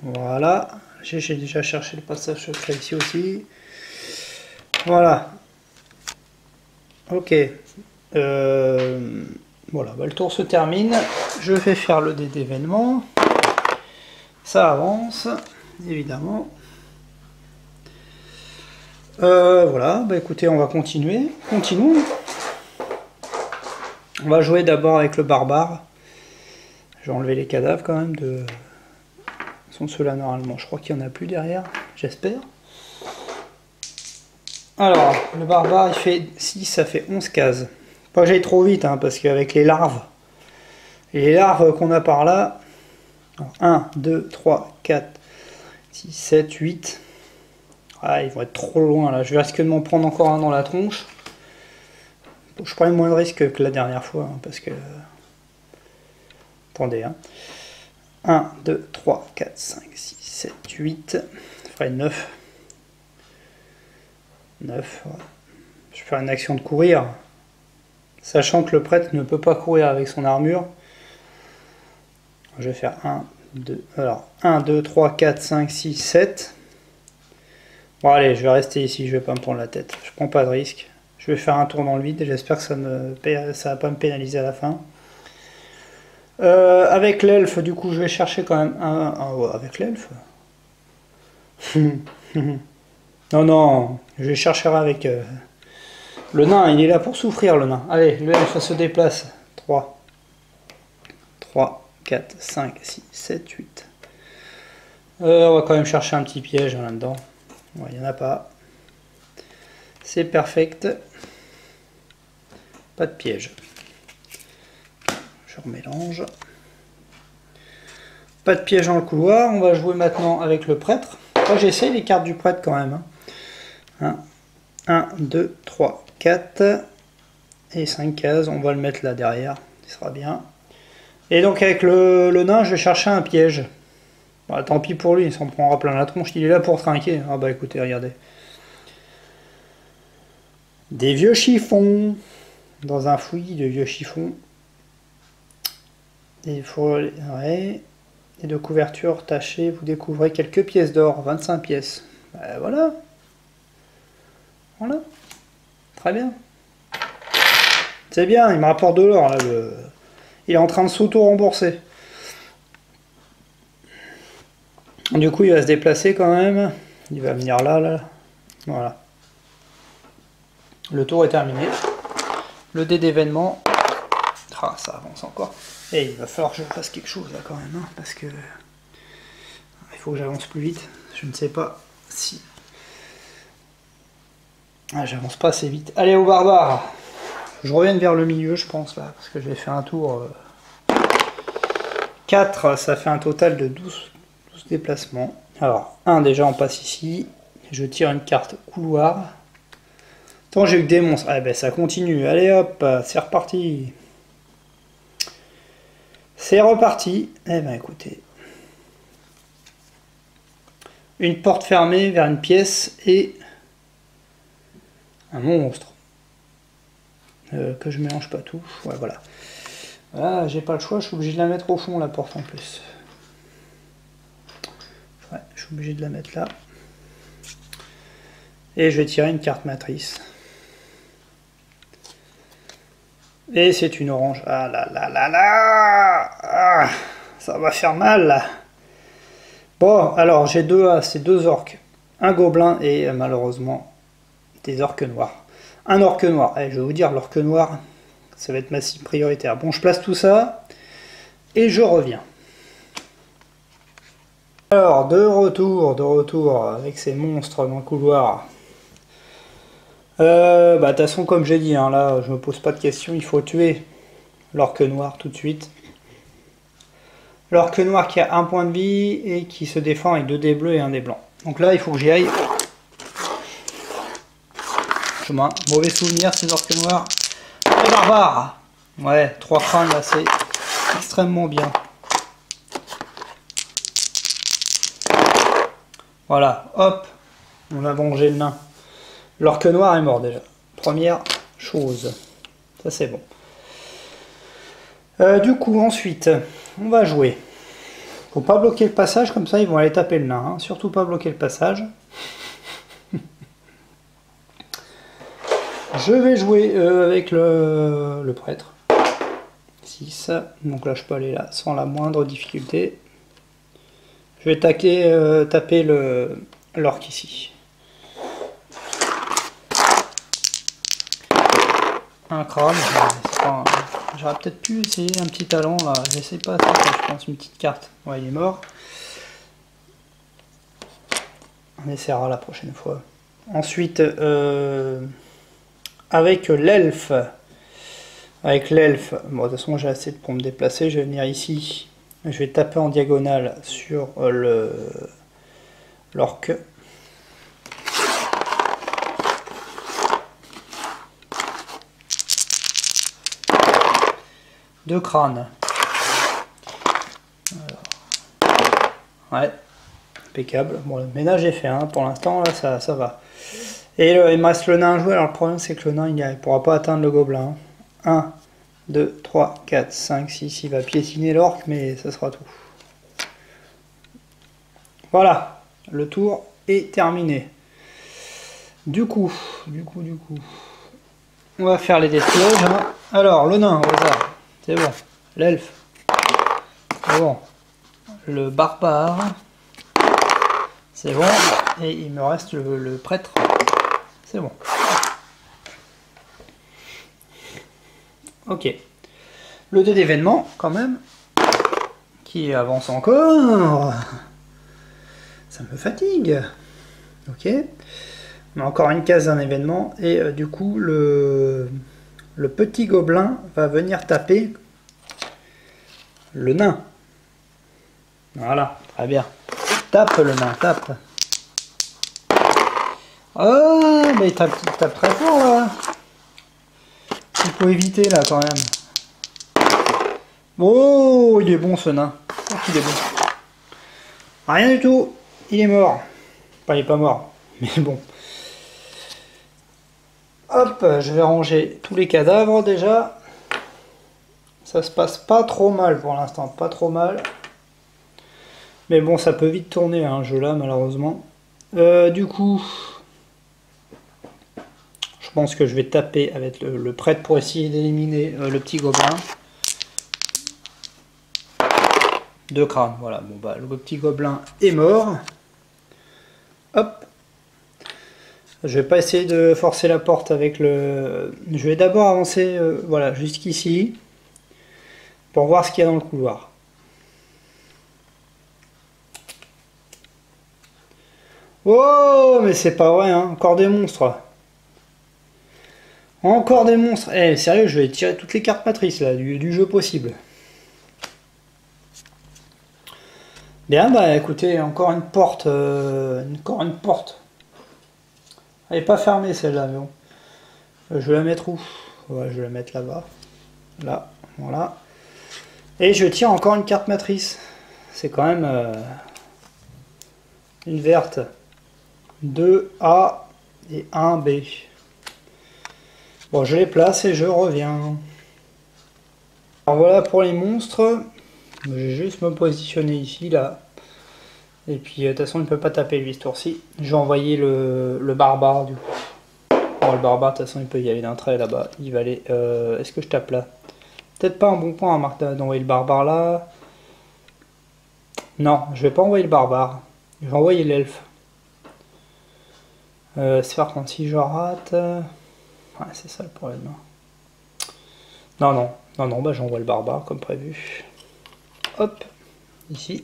[SPEAKER 2] Voilà. J'ai déjà cherché le passage secret ici aussi. Voilà. Ok. Voilà, bah, le tour se termine. Je vais faire le dé d'événement. Ça avance, évidemment. Voilà, bah écoutez, on va continuer. Continuons. On va jouer d'abord avec le barbare. Je vais enlever les cadavres quand même de... Sont ceux-là normalement. Je crois qu'il n'y en a plus derrière, j'espère. Alors, le barbare il fait 6, ça fait 11 cases. Pas que j'aille trop vite, hein, parce qu'avec les larves qu'on a par là, 1, 2, 3, 4, 6, 7, 8. Ah, ils vont être trop loin là. Je vais risquer de m'en prendre encore un dans la tronche. Je prends moins de risques que la dernière fois, hein, parce que... Attendez, hein. 1, 2, 3, 4, 5, 6, 7, 8. Ça ferait 9. 9, ouais. Je vais faire une action de courir. Sachant que le prêtre ne peut pas courir avec son armure. Je vais faire 1, 2, alors 1, 2, 3, 4, 5, 6, 7. Bon allez, je vais rester ici, je vais pas me prendre la tête. Je prends pas de risque. Je vais faire un tour dans le vide et j'espère que ça va pas me pénaliser à la fin. Avec l'elfe, du coup, je vais chercher quand même un ouais, avec l'elfe. Non, non, je vais chercher avec... Le nain, il est là pour souffrir, le nain. Allez, l'elfe se déplace. 3, 3, 4, 5, 6, 7, 8. On va quand même chercher un petit piège hein, là-dedans. Ouais, il n'y en a pas. C'est perfect. Pas de piège. Je remélange. Pas de piège dans le couloir. On va jouer maintenant avec le prêtre. Moi, j'essaye les cartes du prêtre quand même. Hein. 1, 2, 3, 4 et 5 cases. On va le mettre là derrière. Il sera bien. Et donc avec le nain, je vais chercher un piège. Bah, tant pis pour lui, il s'en prendra plein la tronche. Il est là pour trinquer. Ah bah écoutez, regardez. Des vieux chiffons. Dans un fouillis de vieux chiffons. Et de couverture tachée, vous découvrez quelques pièces d'or, 25 pièces. Ben voilà. Voilà. Très bien. C'est bien, il me rapporte de l'or. Il est en train de s'auto-rembourser. Du coup, il va se déplacer quand même. Il va venir là. Voilà. Le tour est terminé. Le dé d'événement. Ah, ça avance encore. Et il va falloir que je fasse quelque chose là quand même, hein, parce que il faut que j'avance plus vite. Je ne sais pas si... Ah, j'avance pas assez vite. Allez au barbare. Je reviens vers le milieu, je pense, là, parce que j'ai fait un tour... 4, ça fait un total de 12 déplacements. Alors, 1 déjà, on passe ici. Je tire une carte couloir. Tant j'ai eu que des monstres. Ah ben ça continue. Allez hop, c'est reparti. C'est reparti. Eh ben écoutez. Une porte fermée vers une pièce et un monstre. que je mélange pas tout. Ouais, voilà. Voilà, j'ai pas le choix, je suis obligé de la mettre au fond la porte en plus. Ouais, je suis obligé de la mettre là. Et je vais tirer une carte matrice. Et c'est une orange. Ah là là là là, ah, ça va faire mal là. Bon, alors j'ai deux As, c'est deux orques. Un gobelin et malheureusement des orques noirs. Un orque noir. Allez, je vais vous dire, l'orque noir, ça va être ma cible prioritaire. Bon, je place tout ça et je reviens. Alors, de retour avec ces monstres dans le couloir. De toute façon, comme j'ai dit, hein, là, je me pose pas de questions, il faut tuer l'orque noir tout de suite. L'orque noir qui a un point de vie et qui se défend avec 2 dés bleus et 1 dé blanc. Donc là, il faut que j'y aille. Chemin, mauvais souvenir, ces orques noirs. Les barbares. Ouais, 3 crânes là, c'est extrêmement bien. Voilà, hop, on a vengé le nain. L'orque noir est mort déjà. Première chose. Ça c'est bon. Du coup, ensuite, on va jouer. Faut pas bloquer le passage, comme ça ils vont aller taper le nain. Hein. Surtout pas bloquer le passage. Je vais jouer avec le prêtre. 6. Donc là, je peux aller là sans la moindre difficulté. Je vais taper l'orque ici. Un crâne. J'aurais peut-être pu essayer un petit talent là. J'essaie pas ça, je pense, une petite carte. Ouais, il est mort. On essaiera la prochaine fois. Ensuite, avec l'elfe. Bon, de toute façon, j'ai assez pour me déplacer. Je vais venir ici. Je vais taper en diagonale sur l'orque. Deux crânes. Alors. Ouais, impeccable. Bon, le ménage est fait, hein. Pour l'instant, là, ça va. Et il me reste le nain à jouer. Alors, le problème, c'est que le nain, il ne pourra pas atteindre le gobelin. 1, 2, 3, 4, 5, 6. Il va piétiner l'orque, mais ça sera tout. Voilà, le tour est terminé. Du coup, on va faire les dés de piège, hein. Alors, le nain, au hasard. C'est bon. L'elfe. C'est bon. Le barbare. C'est bon. Et il me reste le prêtre. C'est bon. Ok. Le dé d'événement, quand même. Qui avance encore. Ça me fatigue. Ok. On a encore une case d'un événement. Et du coup, le petit gobelin va venir taper le nain. Voilà, très bien. Tape le nain, tape. Oh, mais il tape très fort là. Il faut éviter là quand même. Oh, il est bon ce nain. Oh, il est bon. Rien du tout. Il est mort. Enfin, il est pas mort. Mais bon. Hop, je vais ranger tous les cadavres déjà. Ça se passe pas trop mal pour l'instant, pas trop mal. Mais bon, ça peut vite tourner un jeu là, malheureusement. Du coup, je pense que je vais taper avec le prêtre pour essayer d'éliminer le petit gobelin. 2 crânes, voilà. Bon bah, le petit gobelin est mort. Hop. Je vais pas essayer de forcer la porte avec le... Je vais d'abord avancer, voilà, jusqu'ici. Pour voir ce qu'il y a dans le couloir. Oh, mais c'est pas vrai, hein. Encore des monstres. Encore des monstres. Eh, sérieux, je vais tirer toutes les cartes matrices là, du jeu possible. Bien, bah écoutez, encore une porte. Encore une porte. Elle n'est pas fermée celle-là, mais bon. Je vais la mettre où? Ouais, je vais la mettre là-bas. Là, voilà. Et je tire encore une carte matrice. C'est quand même une verte. 2 A et 1 B. Bon, je les place et je reviens. Alors voilà pour les monstres. Je vais juste me positionner ici, là. Et puis, de toute façon, il ne peut pas taper lui ce tour-ci. Je vais envoyer le barbare, du coup. Bon, le barbare, de toute façon, il peut y aller d'un trait là-bas. Il va aller... Est-ce que je tape là? Peut-être pas un bon point, Marc, d'envoyer le barbare là. Non, je vais pas envoyer le barbare. Je vais envoyer l'elfe. C'est par contre, si je rate... Ouais, c'est ça le problème. Non, non. Non, non, bah j'envoie le barbare comme prévu. Hop, ici.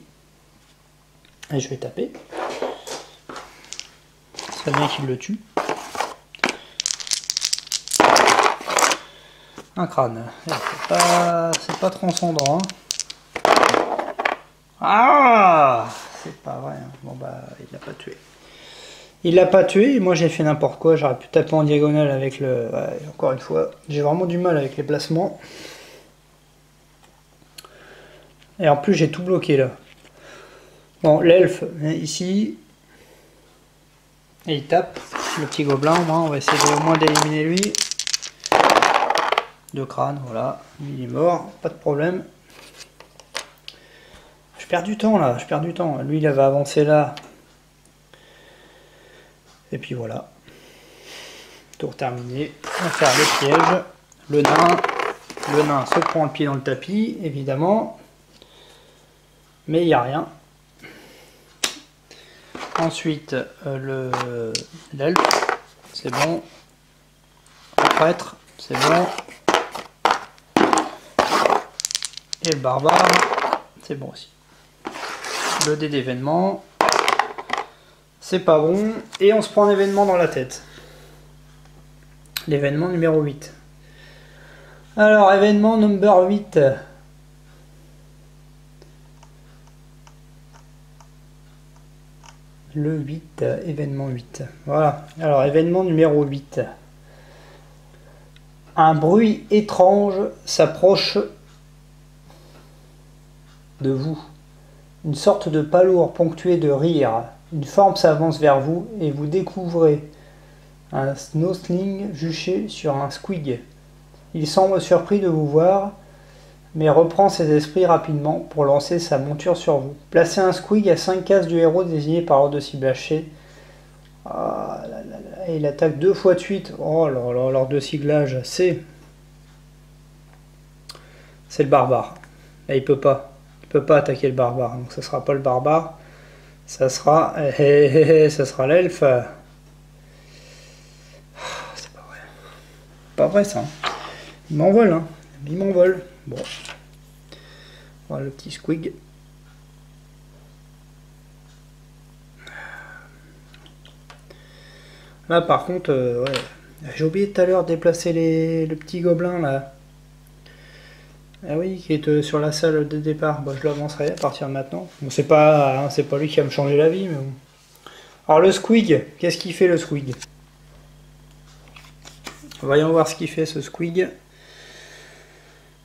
[SPEAKER 2] Et je vais taper. Ce serait bien qu'il le tue. Un crâne. C'est pas transcendant. Hein. Ah, c'est pas vrai. Hein. Bon bah, il l'a pas tué. Il l'a pas tué, et moi j'ai fait n'importe quoi. J'aurais pu taper en diagonale avec le... Ouais, encore une fois, j'ai vraiment du mal avec les placements. Et en plus j'ai tout bloqué là. Bon, l'elfe, ici. Et il tape. Le petit gobelin, au moins, on va essayer au moins d'éliminer lui. 2 crânes, voilà. Lui, il est mort, pas de problème. Je perds du temps là, je perds du temps. Lui, il avait avancé là. Et puis voilà. Tour terminé. On va faire le piège. Le nain se prend le pied dans le tapis, évidemment. Mais il n'y a rien. Ensuite, l'elfe, c'est bon. Le prêtre, c'est bon. Et le barbare, c'est bon aussi. Le dé d'événement, c'est pas bon. Et on se prend un événement dans la tête. L'événement numéro 8. Alors, événement number 8. Le 8, événement 8. Voilà. Alors, événement numéro 8. Un bruit étrange s'approche de vous. Une sorte de palourde ponctuée de rire. Une forme s'avance vers vous et vous découvrez un Snowsling juché sur un squig. Il semble surpris de vous voir, mais reprend ses esprits rapidement pour lancer sa monture sur vous. Placez un squig à 5 cases du héros désigné par ordre de ciblage. Ah là là là, et il attaque 2 fois de suite. Oh là là, l'ordre de ciblage, c'est le barbare. Et il peut pas attaquer le barbare, donc ça sera pas le barbare, ça sera ça sera l'elfe. C'est pas vrai. Pas vrai ça. Il m'envole, hein. Il m'envole. Bon. Voilà le petit squig. Là par contre, ouais. J'ai oublié tout à l'heure de déplacer le petit gobelin là. Ah oui, qui est sur la salle de départ. Bon, je l'avancerai à partir de maintenant. Bon, c'est pas lui qui va me changer la vie, mais bon. Alors le squig, qu'est-ce qu'il fait le squig? Voyons voir ce qu'il fait ce squig.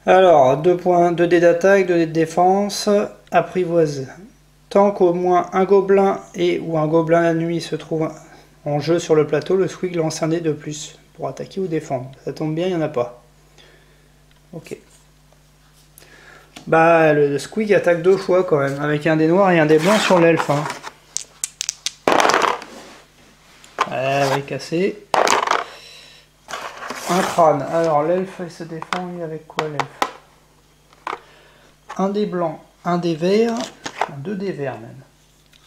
[SPEAKER 2] Alors, 2 points, 2 dés d'attaque, 2 dés de défense, apprivoise. Tant qu'au moins un gobelin ou un gobelin la nuit se trouve en jeu sur le plateau, le squig lance un dé de plus pour attaquer ou défendre. Ça tombe bien, il n'y en a pas. Ok. Bah, le squig attaque 2 fois quand même, avec un dé noir et un dé blanc sur l'elfe. Hein. Ouais, cassé. Un crâne. Alors l'elfe il se défend lui avec quoi l'elfe? Un dé blanc, un dé vert, 2 dés verts même.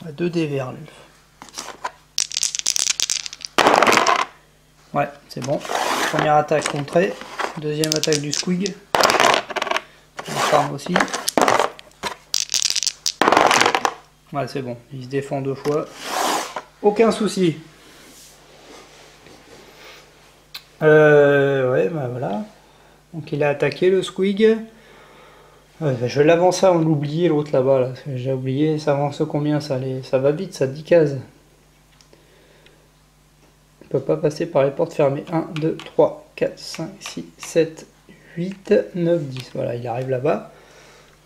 [SPEAKER 2] Ouais, 2 dés verts l'elfe. Ouais, c'est bon. Première attaque contrée. Deuxième attaque du squig. Un crâne aussi. Ouais, c'est bon. Il se défend 2 fois. Aucun souci. Ouais, bah voilà. Donc il a attaqué le squig. Je vais l'avancer avant de l'oublier l'autre là-bas. Là, j'ai oublié, ça avance combien ça, ça va vite, ça 10 cases. On peut pas passer par les portes fermées. 1, 2, 3, 4, 5, 6, 7, 8, 9, 10. Voilà, il arrive là-bas.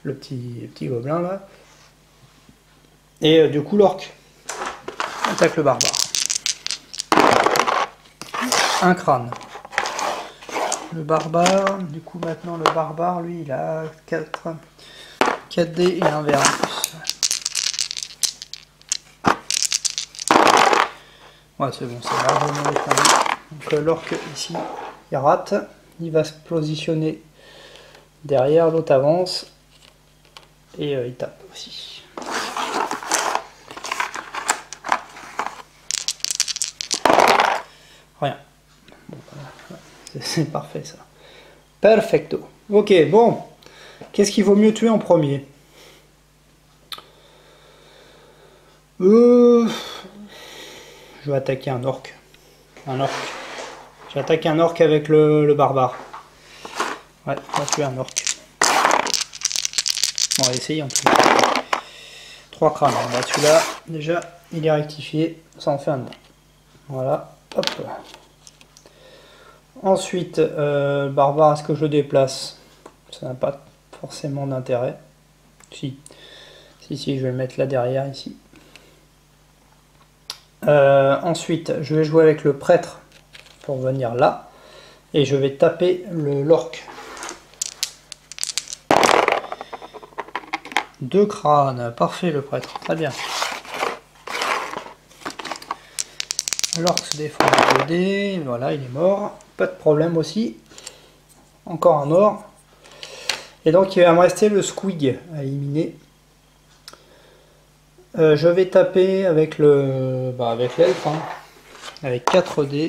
[SPEAKER 2] Le petit gobelin là. Et du coup l'orque attaque le barbare. Un crâne. le barbare. Du coup, maintenant, le barbare, lui, il a 4 dés et un verre en plus. Ouais, c'est bon, c'est largement défendu. Donc l'orque ici, il rate. Il va se positionner derrière, l'autre avance. Et il tape aussi. Rien. Bon, voilà. C'est parfait ça. Perfecto. Ok, bon. Qu'est-ce qu'il vaut mieux tuer en premier? Je vais attaquer un orc. J'attaque un orc avec le barbare. Ouais, on va tuer un orc. On va essayer en tout cas. 3 crânes. Bah, celui-là, déjà, il est rectifié. Ça en fait un dedans. Voilà. Hop. Ensuite, barbare, est-ce que je le déplace? Ça n'a pas forcément d'intérêt. Si, je vais le mettre là derrière, ici. Ensuite, je vais jouer avec le prêtre pour venir là. Et je vais taper l'orc. 2 crânes, parfait le prêtre, très bien. L'orc se défend de 2 dés, voilà, il est mort. Pas de problème aussi. Encore un mort. Et donc il va me rester le squig à éliminer. Je vais taper avec avec l'elfe, hein, avec 4 dés.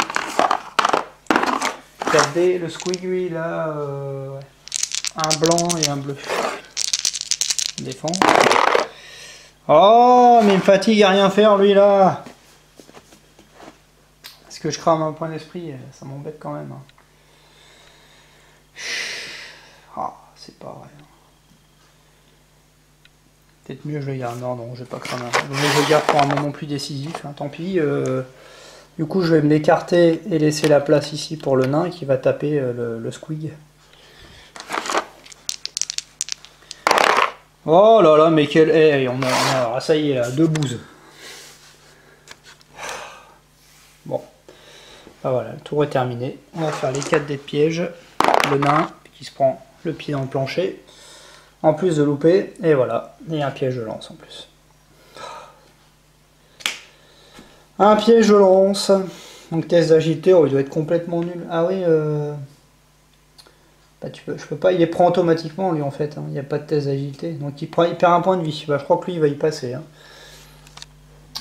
[SPEAKER 2] 4 dés, le squig lui il a un blanc et un bleu. Défend. Oh, mais il me fatigue à rien faire lui là. Est-ce que je crame un point d'esprit? Ça m'embête quand même. Hein. Ah, c'est pas vrai. Peut-être mieux je le garde. Non, je vais pas cramer. Je le garde pour un moment plus décisif. Hein. Tant pis. Du coup, je vais m'écarter et laisser la place ici pour le nain qui va taper le squig. Oh là là, mais quel... Hey, ça y est, là, 2 bouses. Bon. Ah, voilà, le tour est terminé. On va faire les 4 dés de piège. Le nain qui se prend le pied dans le plancher. En plus de louper. Et voilà. Et un piège de lance en plus. Un piège de lance. Donc test d'agilité, oh, il doit être complètement nul. Ah oui, bah, je peux pas, il les prend automatiquement lui en fait, hein. Il n'y a pas de test d'agilité. Donc il perd un point de vie. Bah, je crois que lui il va y passer. Hein.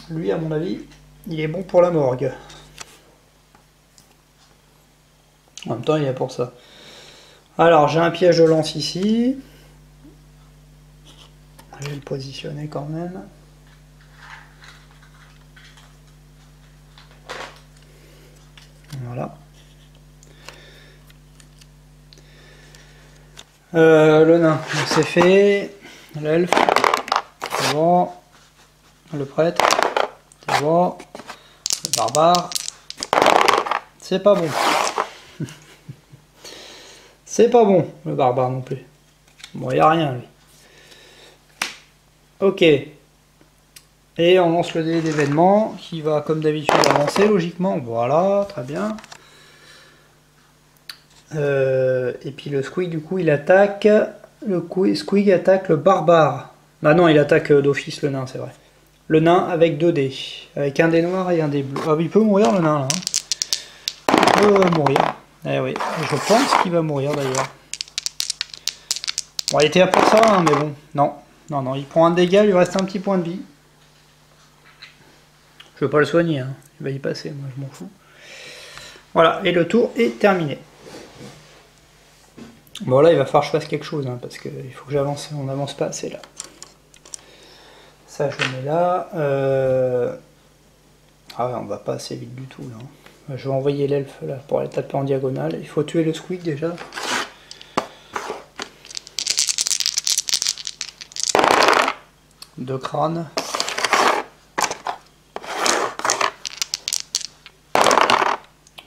[SPEAKER 2] Lui à mon avis, il est bon pour la morgue. En même temps il est pour ça. Alors j'ai un piège de lance ici. Je vais le positionner quand même. Voilà. Le nain, c'est fait. L'elfe, c'est bon. Le prêtre, c'est bon. Le barbare, c'est pas bon. C'est pas bon, le barbare non plus. Bon, il n'y a rien, lui. Ok. Et on lance le dé d'événement qui va, comme d'habitude, avancer logiquement. Voilà, très bien. Et puis le squig, du coup, il attaque. Le squig attaque le barbare. Ah non, il attaque d'office le nain, c'est vrai. Le nain avec 2 dés. Avec un dé noir et un dé bleu. Ah, il peut mourir le nain là. Il peut mourir. Eh oui, je pense qu'il va mourir d'ailleurs. Bon, il était là pour ça, hein, mais bon. Non, il prend un dégât, il lui reste un petit point de vie. Je veux pas le soigner, hein. Il va y passer, moi je m'en fous. Voilà, et le tour est terminé. Bon là il va falloir que je fasse quelque chose, hein, parce qu'il faut que j'avance, on n'avance pas assez là. Ça je le mets là. Ah ouais, on va pas assez vite du tout là. Je vais envoyer l'elfe là pour aller taper en diagonale. Il faut tuer le squig déjà. Deux crânes.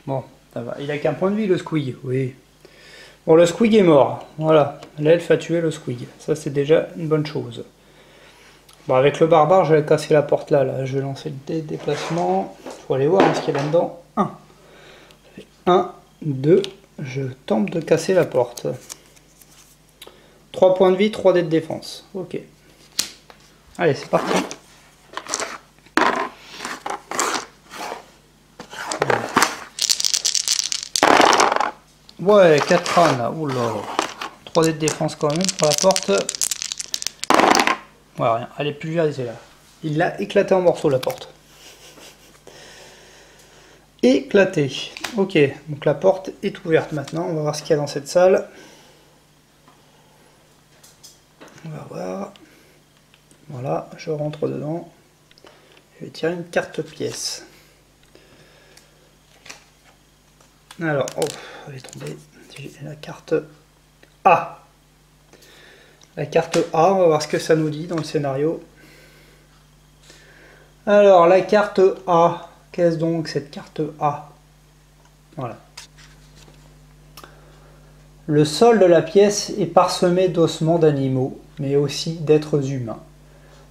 [SPEAKER 2] Bon, ça va. Il a qu'un point de vie le squig, oui. Bon, le squig est mort. Voilà, l'elfe a tué le squig. Ça, c'est déjà une bonne chose. Bon, avec le barbare, je vais casser la porte là. Je vais lancer des déplacements. Il faut aller voir ce qu'il y a là-dedans. 1. 1, 2, je tente de casser la porte. 3 points de vie, 3 dés de défense. Ok. Allez, c'est parti. Ouais, 4 crânes là. Oula. 3 dés de défense quand même pour la porte. Ouais, rien. Elle est pulvérisée là. Il l'a éclaté en morceaux la porte. Éclaté. Ok, donc la porte est ouverte maintenant. On va voir ce qu'il y a dans cette salle. On va voir. Voilà, je rentre dedans. Je vais tirer une carte pièce. Alors, oh, elle est tombée. J'ai la carte A. La carte A, on va voir ce que ça nous dit dans le scénario. Alors, la carte A. Qu'est-ce donc cette carte A? Voilà. Le sol de la pièce est parsemé d'ossements d'animaux, mais aussi d'êtres humains.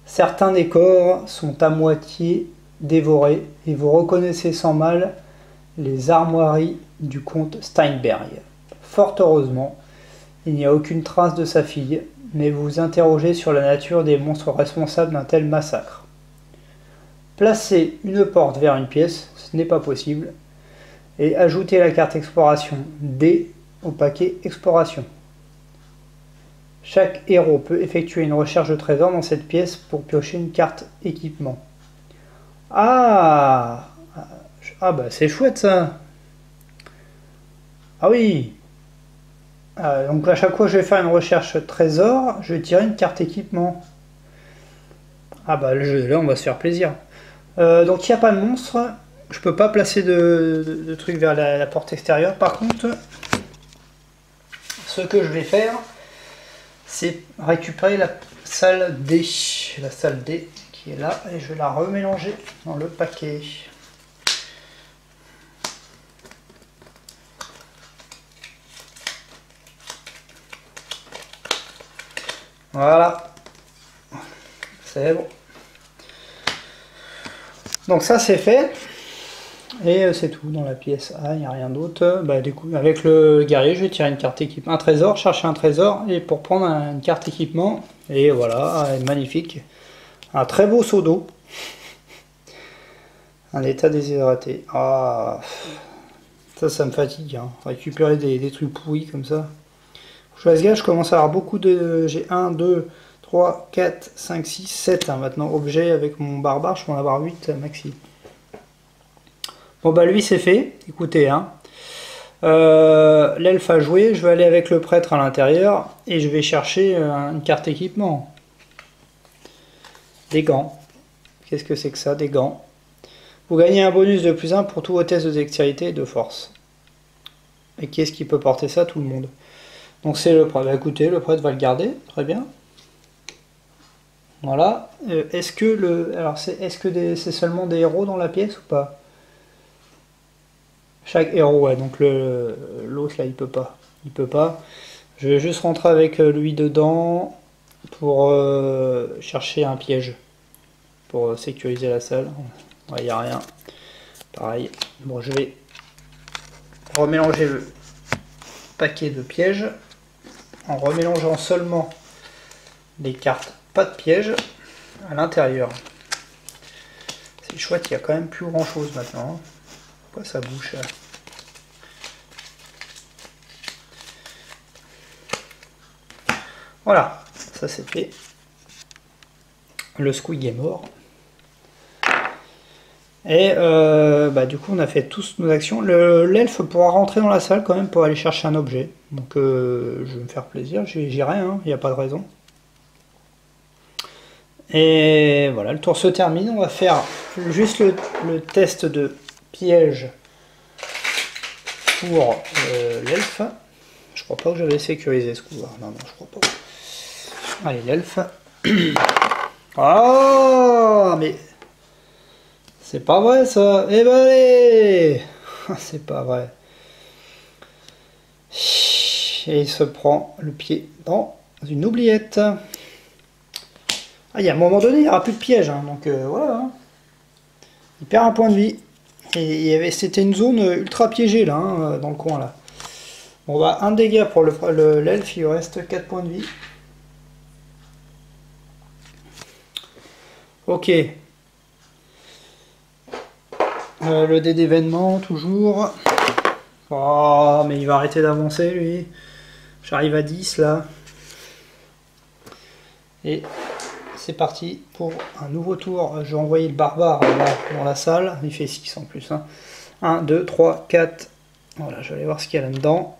[SPEAKER 2] Certains des corps sont à moitié dévorés et vous reconnaissez sans mal les armoiries du comte Steinberg. Fort heureusement, il n'y a aucune trace de sa fille, mais vous vous interrogez sur la nature des monstres responsables d'un tel massacre. Placez une porte vers une pièce, ce n'est pas possible, et ajoutez la carte exploration D au paquet exploration. Chaque héros peut effectuer une recherche de trésor dans cette pièce pour piocher une carte équipement. Ah, bah c'est chouette ça. Ah oui. Donc à chaque fois que je vais faire une recherche trésor, je vais tirer une carte équipement. Ah bah le jeu là on va se faire plaisir. Donc il n'y a pas de monstre. Je peux pas placer de trucs vers la porte extérieure. Par contre, ce que je vais faire, c'est récupérer la salle D. La salle D qui est là. Et je vais la remélanger dans le paquet. Voilà. C'est bon. Donc ça c'est fait. Et c'est tout dans la pièce A, il n'y a rien d'autre. Bah, du coup, avec le guerrier, je vais tirer une carte équipement, un trésor, chercher un trésor, et pour prendre une carte équipement, et voilà, magnifique. Un très beau seau d'eau. Un état déshydraté. Ah, ça me fatigue, hein. Récupérer des trucs pourris comme ça. Je fasse gaffe, je commence à avoir beaucoup de... J'ai 1, 2, 3, 4, 5, 6, 7 hein, maintenant. Objet avec mon barbare, je peux en avoir 8 maxi. Bon bah lui c'est fait, écoutez hein. L'elfe a joué, je vais aller avec le prêtre à l'intérieur et je vais chercher une carte équipement. Des gants. Qu'est-ce que c'est que ça? Des gants. Vous gagnez un bonus de +1 pour tous vos tests de dextérité et de force. Et qui est-ce qui peut porter ça? Tout le monde. Donc c'est le prêtre. Bah, écoutez, le prêtre va le garder, très bien. Voilà. Est-ce que c'est seulement des héros dans la pièce ou pas? Chaque héros, ouais, donc l'autre là il peut pas. Il peut pas. Je vais juste rentrer avec lui dedans pour chercher un piège. Pour sécuriser la salle. Ouais, il n'y a rien. Pareil. Bon, je vais remélanger le paquet de pièges en remélangeant seulement les cartes pas de piège à l'intérieur. C'est chouette, il n'y a quand même plus grand chose maintenant. Pourquoi ça bouge? Voilà, ça c'est fait. Le squig est mort. Et bah, du coup on a fait tous nos actions. L'elfe pourra rentrer dans la salle quand même pour aller chercher un objet. Donc je vais me faire plaisir, j'irai, hein, il n'y a pas de raison. Et voilà, le tour se termine. On va faire juste le test de piège pour l'elfe. Je crois pas que j'avais sécurisé ce couloir. Non, je crois pas. Allez, l'elfe. Oh, mais c'est pas vrai ça. Eh ben allez. C'est pas vrai. Et il se prend le pied dans une oubliette. Ah, il y a un moment donné, il n'y aura plus de piège, hein, donc voilà. Hein. Il perd un point de vie. Et c'était une zone ultra piégée là, hein, dans le coin là. Bon bah un dégât pour l'elfe, il lui reste 4 points de vie. Ok. Le dé d'événement, toujours. Oh, mais il va arrêter d'avancer, lui. J'arrive à 10, là. Et c'est parti pour un nouveau tour. Je vais envoyer le barbare là, dans la salle. Il fait 6 en plus. Hein. 1, 2, 3, 4. Voilà, je vais aller voir ce qu'il y a là-dedans.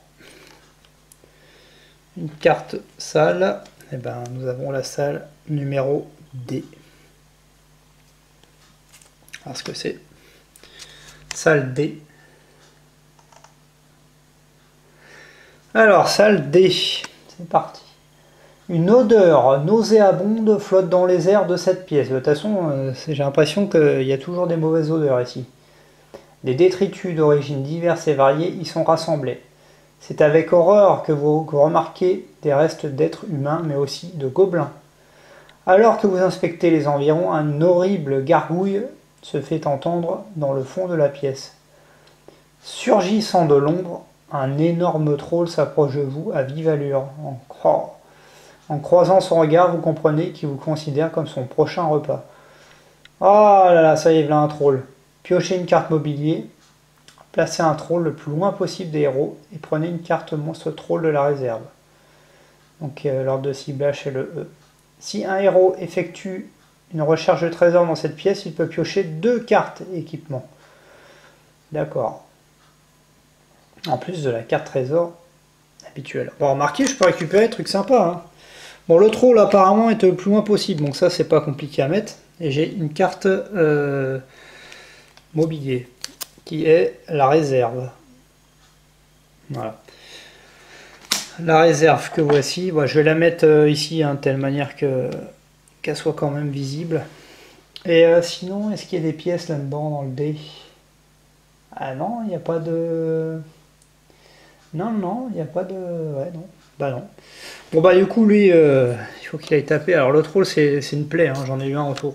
[SPEAKER 2] Une carte salle. Et ben, nous avons la salle numéro D. Alors, ce que c'est? Salle D. Alors, salle D. C'est parti. Une odeur nauséabonde flotte dans les airs de cette pièce. De toute façon, j'ai l'impression qu'il y a toujours des mauvaises odeurs ici. Des détritus d'origine diverses et variées y sont rassemblés. C'est avec horreur que vous remarquez des restes d'êtres humains, mais aussi de gobelins. Alors que vous inspectez les environs, un horrible gargouille se fait entendre dans le fond de la pièce. Surgissant de l'ombre, un énorme troll s'approche de vous à vive allure. En croisant son regard, vous comprenez qu'il vous considère comme son prochain repas. Oh là là, ça y est, voilà un troll. Piochez une carte mobilier, placez un troll le plus loin possible des héros et prenez une carte monstre troll de la réserve. Donc l'ordre de ciblage c'est le E. Si un héros effectue une recherche de trésor dans cette pièce, il peut piocher 2 cartes équipement. D'accord. En plus de la carte trésor habituelle. Bon, remarquez, je peux récupérer des trucs sympas. Hein. Bon, le troll apparemment est le plus loin possible, donc ça c'est pas compliqué à mettre. Et j'ai une carte mobilier qui est la réserve. Voilà. La réserve que voici, bon, je vais la mettre ici de telle manière qu'elle soit quand même visible. Et sinon, est-ce qu'il y a des pièces là-dedans dans le dé? Ah non, il n'y a pas de... Non, il n'y a pas de... Ouais, non. Bah non. Bon bah du coup, lui, il faut qu'il aille taper. Alors le troll, c'est une plaie, hein. J'en ai eu un autour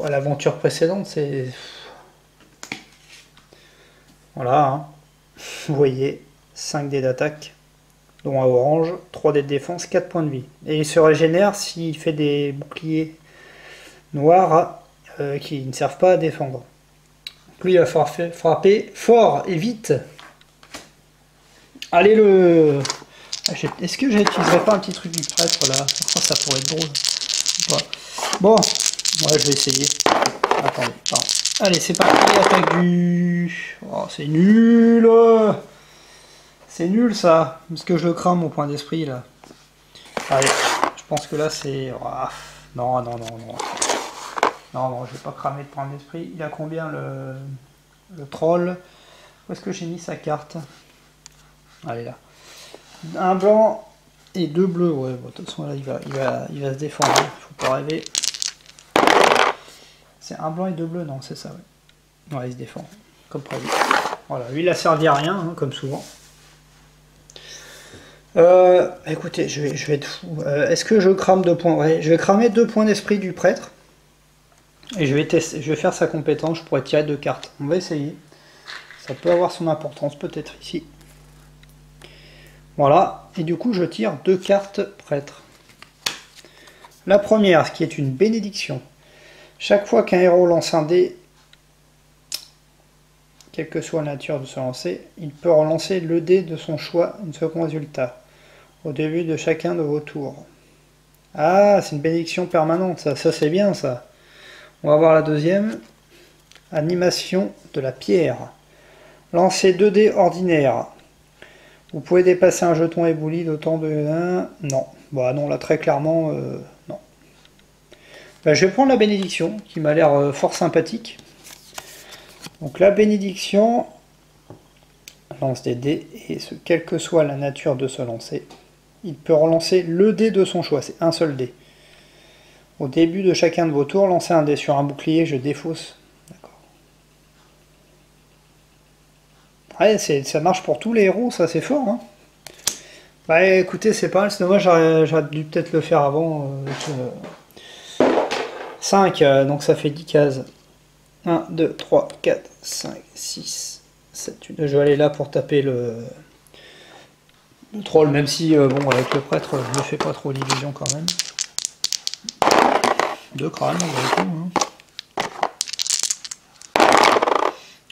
[SPEAKER 2] à l'aventure précédente. C'est... Voilà, hein. Vous voyez, 5 dés d'attaque, dont un orange, 3 dés de défense, 4 points de vie. Et il se régénère s'il fait des boucliers noirs qui ne servent pas à défendre. Donc lui, il va falloir frapper fort et vite. Allez le... Est-ce que j'utiliserai pas un petit truc du prêtre là? Ça pourrait être drôle. Bon, ouais, je vais essayer. Attendez, pardon. Allez, c'est parti, attaque du... Oh, c'est nul. C'est nul ça. Est-ce que je le crame au point d'esprit là? Allez, je pense que là c'est... Oh, non. Non, je vais pas cramer de point d'esprit. Il a combien le troll? Où est-ce que j'ai mis sa carte? Allez là. Un blanc et 2 bleus. Ouais, bon, de toute façon là il va se défendre. Faut pas rêver. C'est un blanc et 2 bleus, non, c'est ça, ouais. Ouais, il se défend, comme prévu. Voilà, lui, il a servi à rien, hein, comme souvent. Écoutez, je vais être fou. Est-ce que je crame 2 points? Ouais, je vais cramer 2 points d'esprit du prêtre. Et je vais tester, je vais faire sa compétence, je pourrais tirer 2 cartes. On va essayer. Ça peut avoir son importance, peut-être ici. Voilà, et du coup, je tire 2 cartes prêtre. La première, ce qui est une bénédiction. Chaque fois qu'un héros lance un dé, quelle que soit la nature de ce lancer, il peut relancer le dé de son choix, un second résultat, au début de chacun de vos tours. Ah, c'est une bénédiction permanente, ça c'est bien ça. On va voir la deuxième. Animation de la pierre. Lancez 2 dés ordinaires. Vous pouvez dépasser un jeton ébloui d'autant de... Non, bah non, là très clairement, non. Bah, je vais prendre la bénédiction, qui m'a l'air fort sympathique. Donc la bénédiction lance des dés, et quelle que soit la nature de ce lancer, il peut relancer le dé de son choix, c'est un seul dé. Au début de chacun de vos tours, lancez un dé sur un bouclier, je défausse. D'accord. Ouais, ça marche pour tous les héros, ça c'est fort. Hein. Bah écoutez, c'est pas mal, c'est dommage, j'aurais dû peut-être le faire avant. 5, donc ça fait 10 cases. 1, 2, 3, 4, 5, 6, Je vais aller là pour taper le troll, même si, bon, avec le prêtre, je ne fais pas trop d'illusions quand même. 2 crânes, malgré tout. Hein.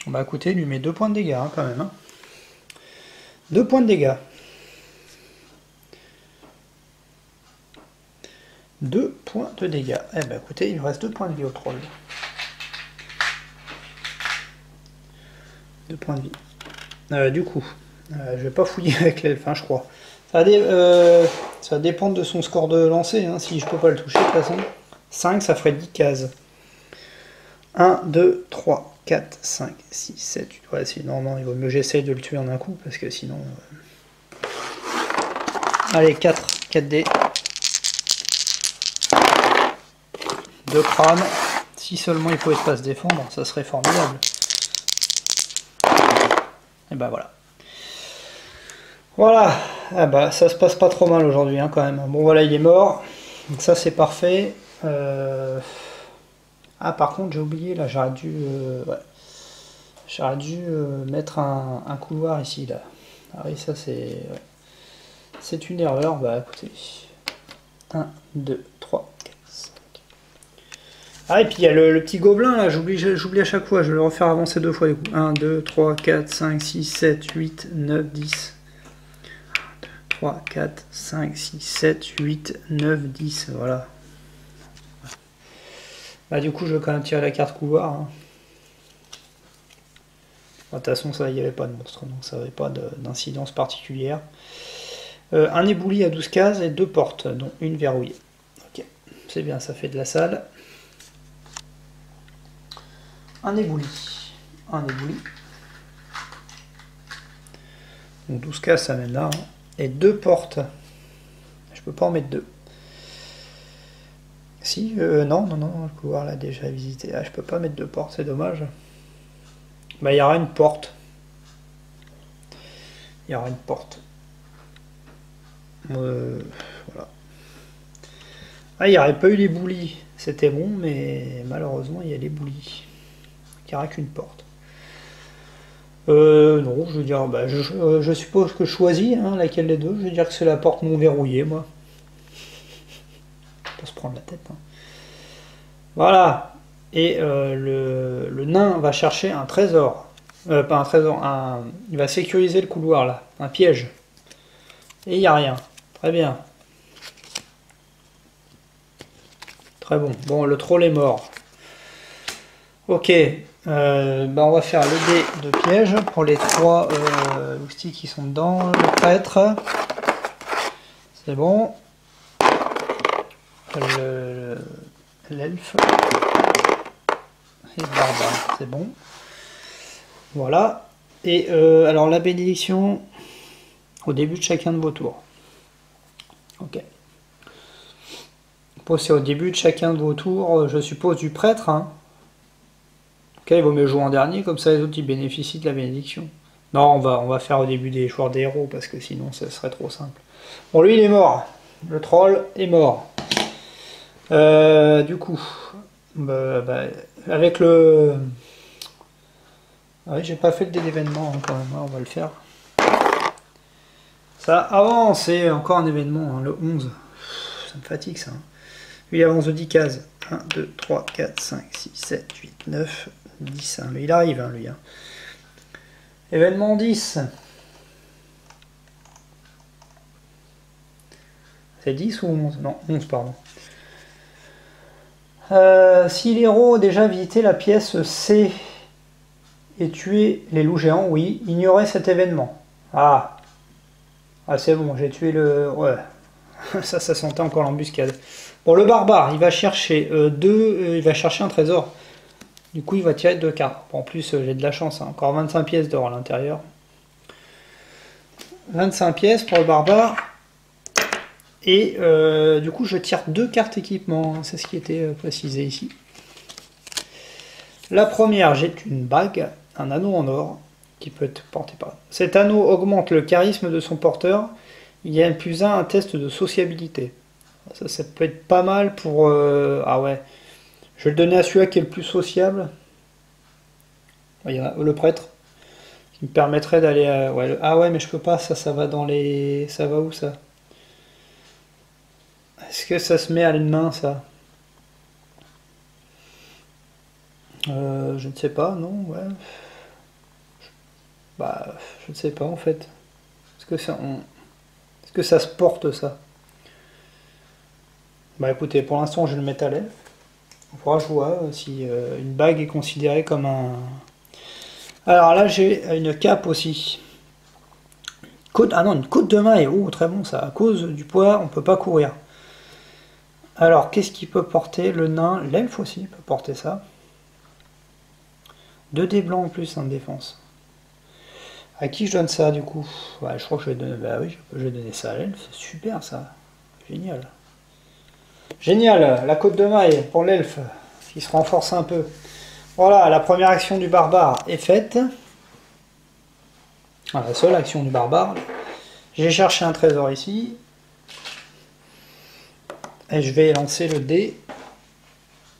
[SPEAKER 2] Bah écoutez, il lui met 2 points de dégâts hein, quand même. Hein. 2 points de dégâts. 2 points de dégâts. Eh ben écoutez, il lui reste 2 points de vie au troll. 2 points de vie. Du coup, je vais pas fouiller avec l'elfe, hein, je crois. Ça va dépendre de son score de lancer, hein, si je peux pas le toucher de toute façon. 5, ça ferait 10 cases. 1, 2, 3, 4, 5, 6, 7, 8. Ouais, sinon, non, il vaut mieux que j'essaye de le tuer en un coup, parce que sinon... Allez, 4 dés. 2 crânes. Si seulement il pouvait pas se défendre, ça serait formidable. Et ben voilà. Voilà. Ah bah, ça se passe pas trop mal aujourd'hui, hein, quand même. Bon, voilà, il est mort. Donc ça, c'est parfait. Ah, par contre, j'ai oublié, là, j'aurais dû... Ouais. J'aurais dû mettre un couloir ici, là. Ah oui, ça, c'est... Ouais. C'est une erreur. Bah, écoutez... 1, 2, 3, 4, 5... Ah, et puis il y a le petit gobelin, là, j'oublie à chaque fois, je vais le refaire avancer 2 fois, du coup. 1, 2, 3, 4, 5, 6, 7, 8, 9, 10... 3, 4, 5, 6, 7, 8, 9, 10, voilà. Bah du coup je vais quand même tirer la carte couloir. Hein. De toute façon ça, il n'y avait pas de monstre, donc ça n'avait pas d'incidence particulière. Un ébouli à 12 cases et 2 portes, dont une verrouillée. Ok, c'est bien, ça fait de la salle. Un ébouli. Un ébouli. Donc 12 cases ça mène là. Hein. Et 2 portes. Je peux pas en mettre 2. Si, non, le couloir l'a déjà visité. Ah, je peux pas mettre 2 portes, c'est dommage. Bah, il y aura une porte. Il y aura une porte. Voilà. Ah, il n'y aurait pas eu les boulis. C'était bon, mais malheureusement, il y a les boulis. Il n'y aura qu'une porte. Non, je veux dire, bah, je suppose que je choisis hein, laquelle des deux. Je veux dire que c'est la porte non verrouillée, moi. On peut se prendre la tête. Hein. Voilà. Et le nain va chercher un trésor. Pas un trésor, il va sécuriser le couloir, là. Un piège. Et il n'y a rien. Très bien. Très bon. Bon, le troll est mort. Ok. Bah on va faire le dé de piège pour les 3 loustiques qui sont dedans. Le prêtre. C'est bon. L'elfe. Et le barbare. C'est bon. Voilà. Et alors la bénédiction au début de chacun de vos tours. Ok. C'est au début de chacun de vos tours, je suppose, du prêtre. Hein. Ok, il vaut mieux jouer en dernier, comme ça les autres ils bénéficient de la bénédiction. Non, on va faire au début des joueurs des héros, parce que sinon ce serait trop simple. Bon, lui il est mort. Le troll est mort. Du coup, avec le... Ah oui, j'ai pas fait le dé d'événement hein, quand même, on va le faire. Ça avance, c'est encore un événement, hein, le 11. Ça me fatigue ça. Hein. Lui il avance de 10 cases. 1, 2, 3, 4, 5, 6, 7, 8, 9, 10. Hein. Lui il arrive, hein, lui. Hein. Événement 10. C'est 10 ou 11? Non, 11, pardon. Si l'héros a déjà visité la pièce C et tué les loups géants, oui, ignorez cet événement. Ah, c'est bon, j'ai tué le... Ouais, ça sentait encore l'embuscade. Bon, le barbare, il va chercher il va chercher un trésor. Du coup, il va tirer 2 cartes. Bon, en plus, j'ai de la chance, hein. Encore 25 pièces d'or à l'intérieur. 25 pièces pour le barbare. Et du coup, je tire 2 cartes équipement. Hein. C'est ce qui était précisé ici. La première, j'ai une bague, un anneau en or, qui peut être porté par... Cet anneau augmente le charisme de son porteur. Il y a plus un test de sociabilité. Ça peut être pas mal pour... Ah ouais. Je vais le donner à celui-là qui est le plus sociable. Il y en a le prêtre, Qui me permettrait d'aller à... Ouais, ah ouais, mais je peux pas, ça va dans les... Ça va où, ça? Est-ce que ça se met à une main, ça? Je ne sais pas, non, ouais. Bah, je ne sais pas, en fait. Est-ce que ça se porte, ça? Bah écoutez, pour l'instant, je vais le mettre à l'elfe. On pourra jouer si une bague est considérée comme un... Alors là, j'ai une cape aussi. Ah non, une côte de maille. Oh, très bon ça. À cause du poids, on peut pas courir. Alors, qu'est-ce qu'il peut porter? Le nain, l'elfe aussi peut porter ça. 2 dés blancs en plus en défense. À qui je donne ça du coup? Ouais, je crois que je vais donner... Bah oui, je vais donner ça à l'elfe. C'est super ça. Génial. Génial, la côte de maille pour l'elfe, qui se renforce un peu. Voilà, la première action du barbare est faite. Voilà, la seule action du barbare. J'ai cherché un trésor ici. Et je vais lancer le dé.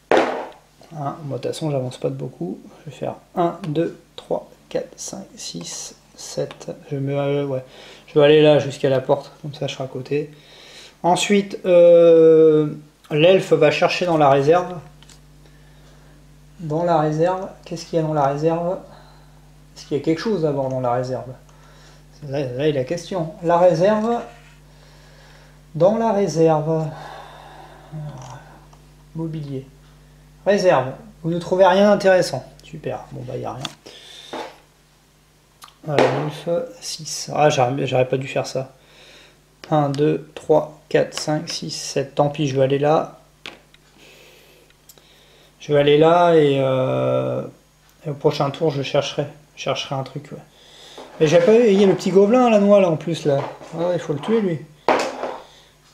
[SPEAKER 2] Bon, de toute façon, j'avance pas de beaucoup. Je vais faire 1, 2, 3, 4, 5, 6, 7. Ouais. Je vais aller là jusqu'à la porte, comme ça je serai à côté. Ensuite, l'elfe va chercher dans la réserve. Dans la réserve, qu'est-ce qu'il y a dans la réserve? Est-ce qu'il y a quelque chose d'abord dans la réserve? Là, il y a la question. La réserve. Dans la réserve. Mobilier. Réserve. Vous ne trouvez rien d'intéressant. Super. Bon, bah, il n'y a rien. Elfe, 6. Ah, j'aurais pas dû faire ça. 1, 2, 3, 4, 5, 6, 7. Tant pis, je vais aller là. Je vais aller là et au prochain tour, je chercherai un truc. Ouais. Mais j'ai pas eu. Il y a le petit gobelin à la noix là en plus là. Ah, il faut le tuer lui.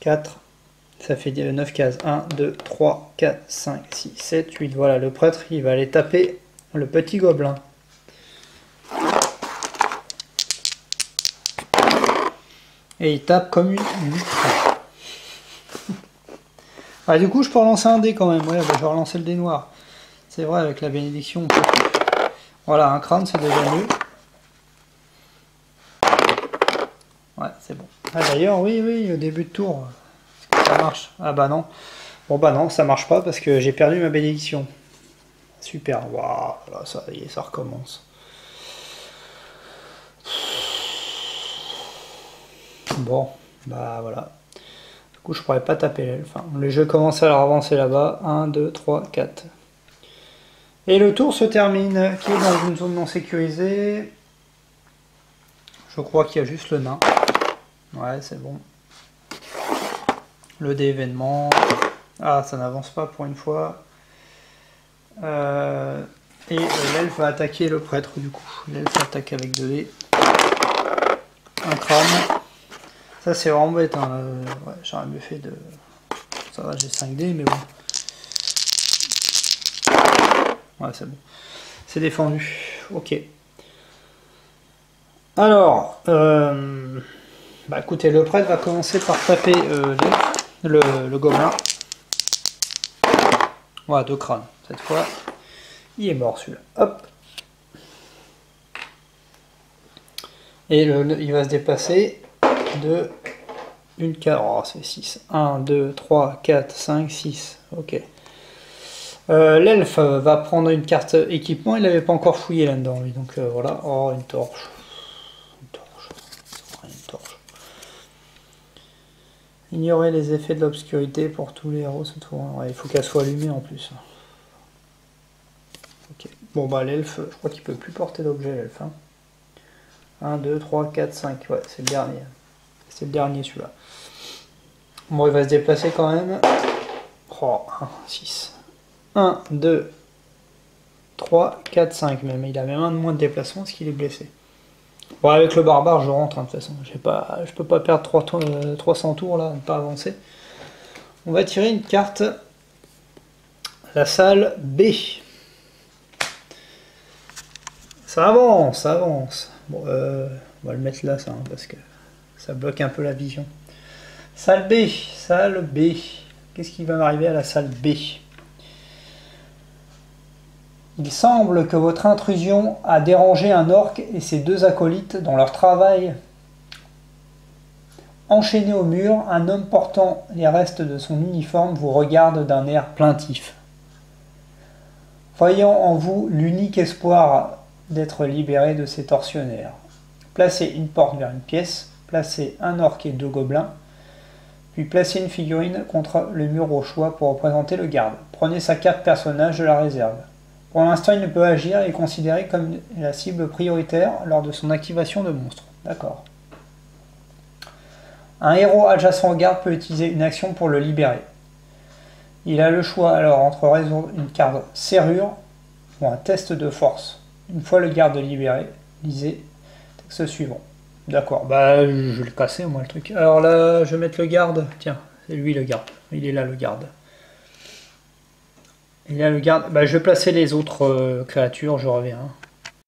[SPEAKER 2] 4. Ça fait 9 cases. 1, 2, 3, 4, 5, 6, 7, 8. Voilà, le prêtre, il va aller taper le petit gobelin. Et il tape comme une... Ah, du coup, je peux relancer un dé quand même. Ouais, bah, je vais relancer le dé noir. C'est vrai, avec la bénédiction, on peut... Voilà, un crâne, c'est déjà mieux. Ouais, c'est bon. Ah, d'ailleurs, oui, au début de tour, est-ce que ça marche? Ah bah non. Bon bah non, ça marche pas parce que j'ai perdu ma bénédiction. Super, waouh, là, ça y est, ça recommence. Bon, bah voilà. Du coup, je pourrais pas taper l'elfe. Enfin, le jeu commence à leur avancer là-bas. 1, 2, 3, 4. Et le tour se termine. Qui est dans une zone non sécurisée? Je crois qu'il y a juste le nain. Ouais, c'est bon. Le dé événement. Ah, ça n'avance pas pour une fois. Et l'elfe va attaquer le prêtre du coup. L'elfe attaque avec 2 dés. Un crâne. Ça c'est vraiment bête. Hein. Ouais, j'aurais mieux fait de... Ça va, j'ai 5 dés, mais bon. Ouais, c'est bon. C'est défendu. Ok. Alors, bah écoutez, le prêtre va commencer par taper le gobelin. Voilà, 2 crânes. Cette fois, il est mort celui-là. Hop. Et il va se déplacer de une case. Oh, c'est 6. 1, 2, 3, 4, 5, 6. Ok. L'elfe va prendre une carte équipement. Il n'avait pas encore fouillé là-dedans, lui. Donc voilà. Oh, une torche. Une torche. Ignorer les effets de l'obscurité pour tous les héros ce tour. Ouais, il faut qu'elle soit allumée en plus. Ok. Bon bah l'elfe, je crois qu'il peut plus porter d'objet l'elfe. Hein. 1, 2, 3, 4, 5. Ouais, c'est le dernier. C'est le dernier celui-là. Bon, il va se déplacer quand même. Oh, 1, 6. 1, 2, 3, 4, 5 même. Il a même un de moins de déplacement parce qu'il est blessé. Bon, avec le barbare, je rentre hein, de toute façon. Je peux pas perdre 300 tours là, ne pas avancer. On va tirer une carte. La salle B. Ça avance, ça avance. Bon, on va le mettre là, ça, hein, parce que ça bloque un peu la vision. Salle B, salle B. Qu'est-ce qui va m'arriver à la salle B? Il semble que votre intrusion a dérangé un orc et ses deux acolytes dans leur travail. Enchaîné au mur, un homme portant les restes de son uniforme vous regarde d'un air plaintif. Voyant en vous l'unique espoir d'être libéré de ces tortionnaires. Placez une porte vers une pièce, placez un orc et deux gobelins, puis placez une figurine contre le mur au choix pour représenter le garde. Prenez sa carte personnage de la réserve. Pour l'instant, il ne peut agir et est considéré comme la cible prioritaire lors de son activation de monstre. D'accord. Un héros adjacent au garde peut utiliser une action pour le libérer. Il a le choix alors entre résoudre une carte serrure ou un test de force. Une fois le garde libéré, lisez texte suivant. D'accord, bah je vais le casser moi le truc. Alors là, je vais mettre le garde. Tiens, c'est lui le garde. Il est là le garde. Il est là le garde. Bah je vais placer les autres créatures, je reviens.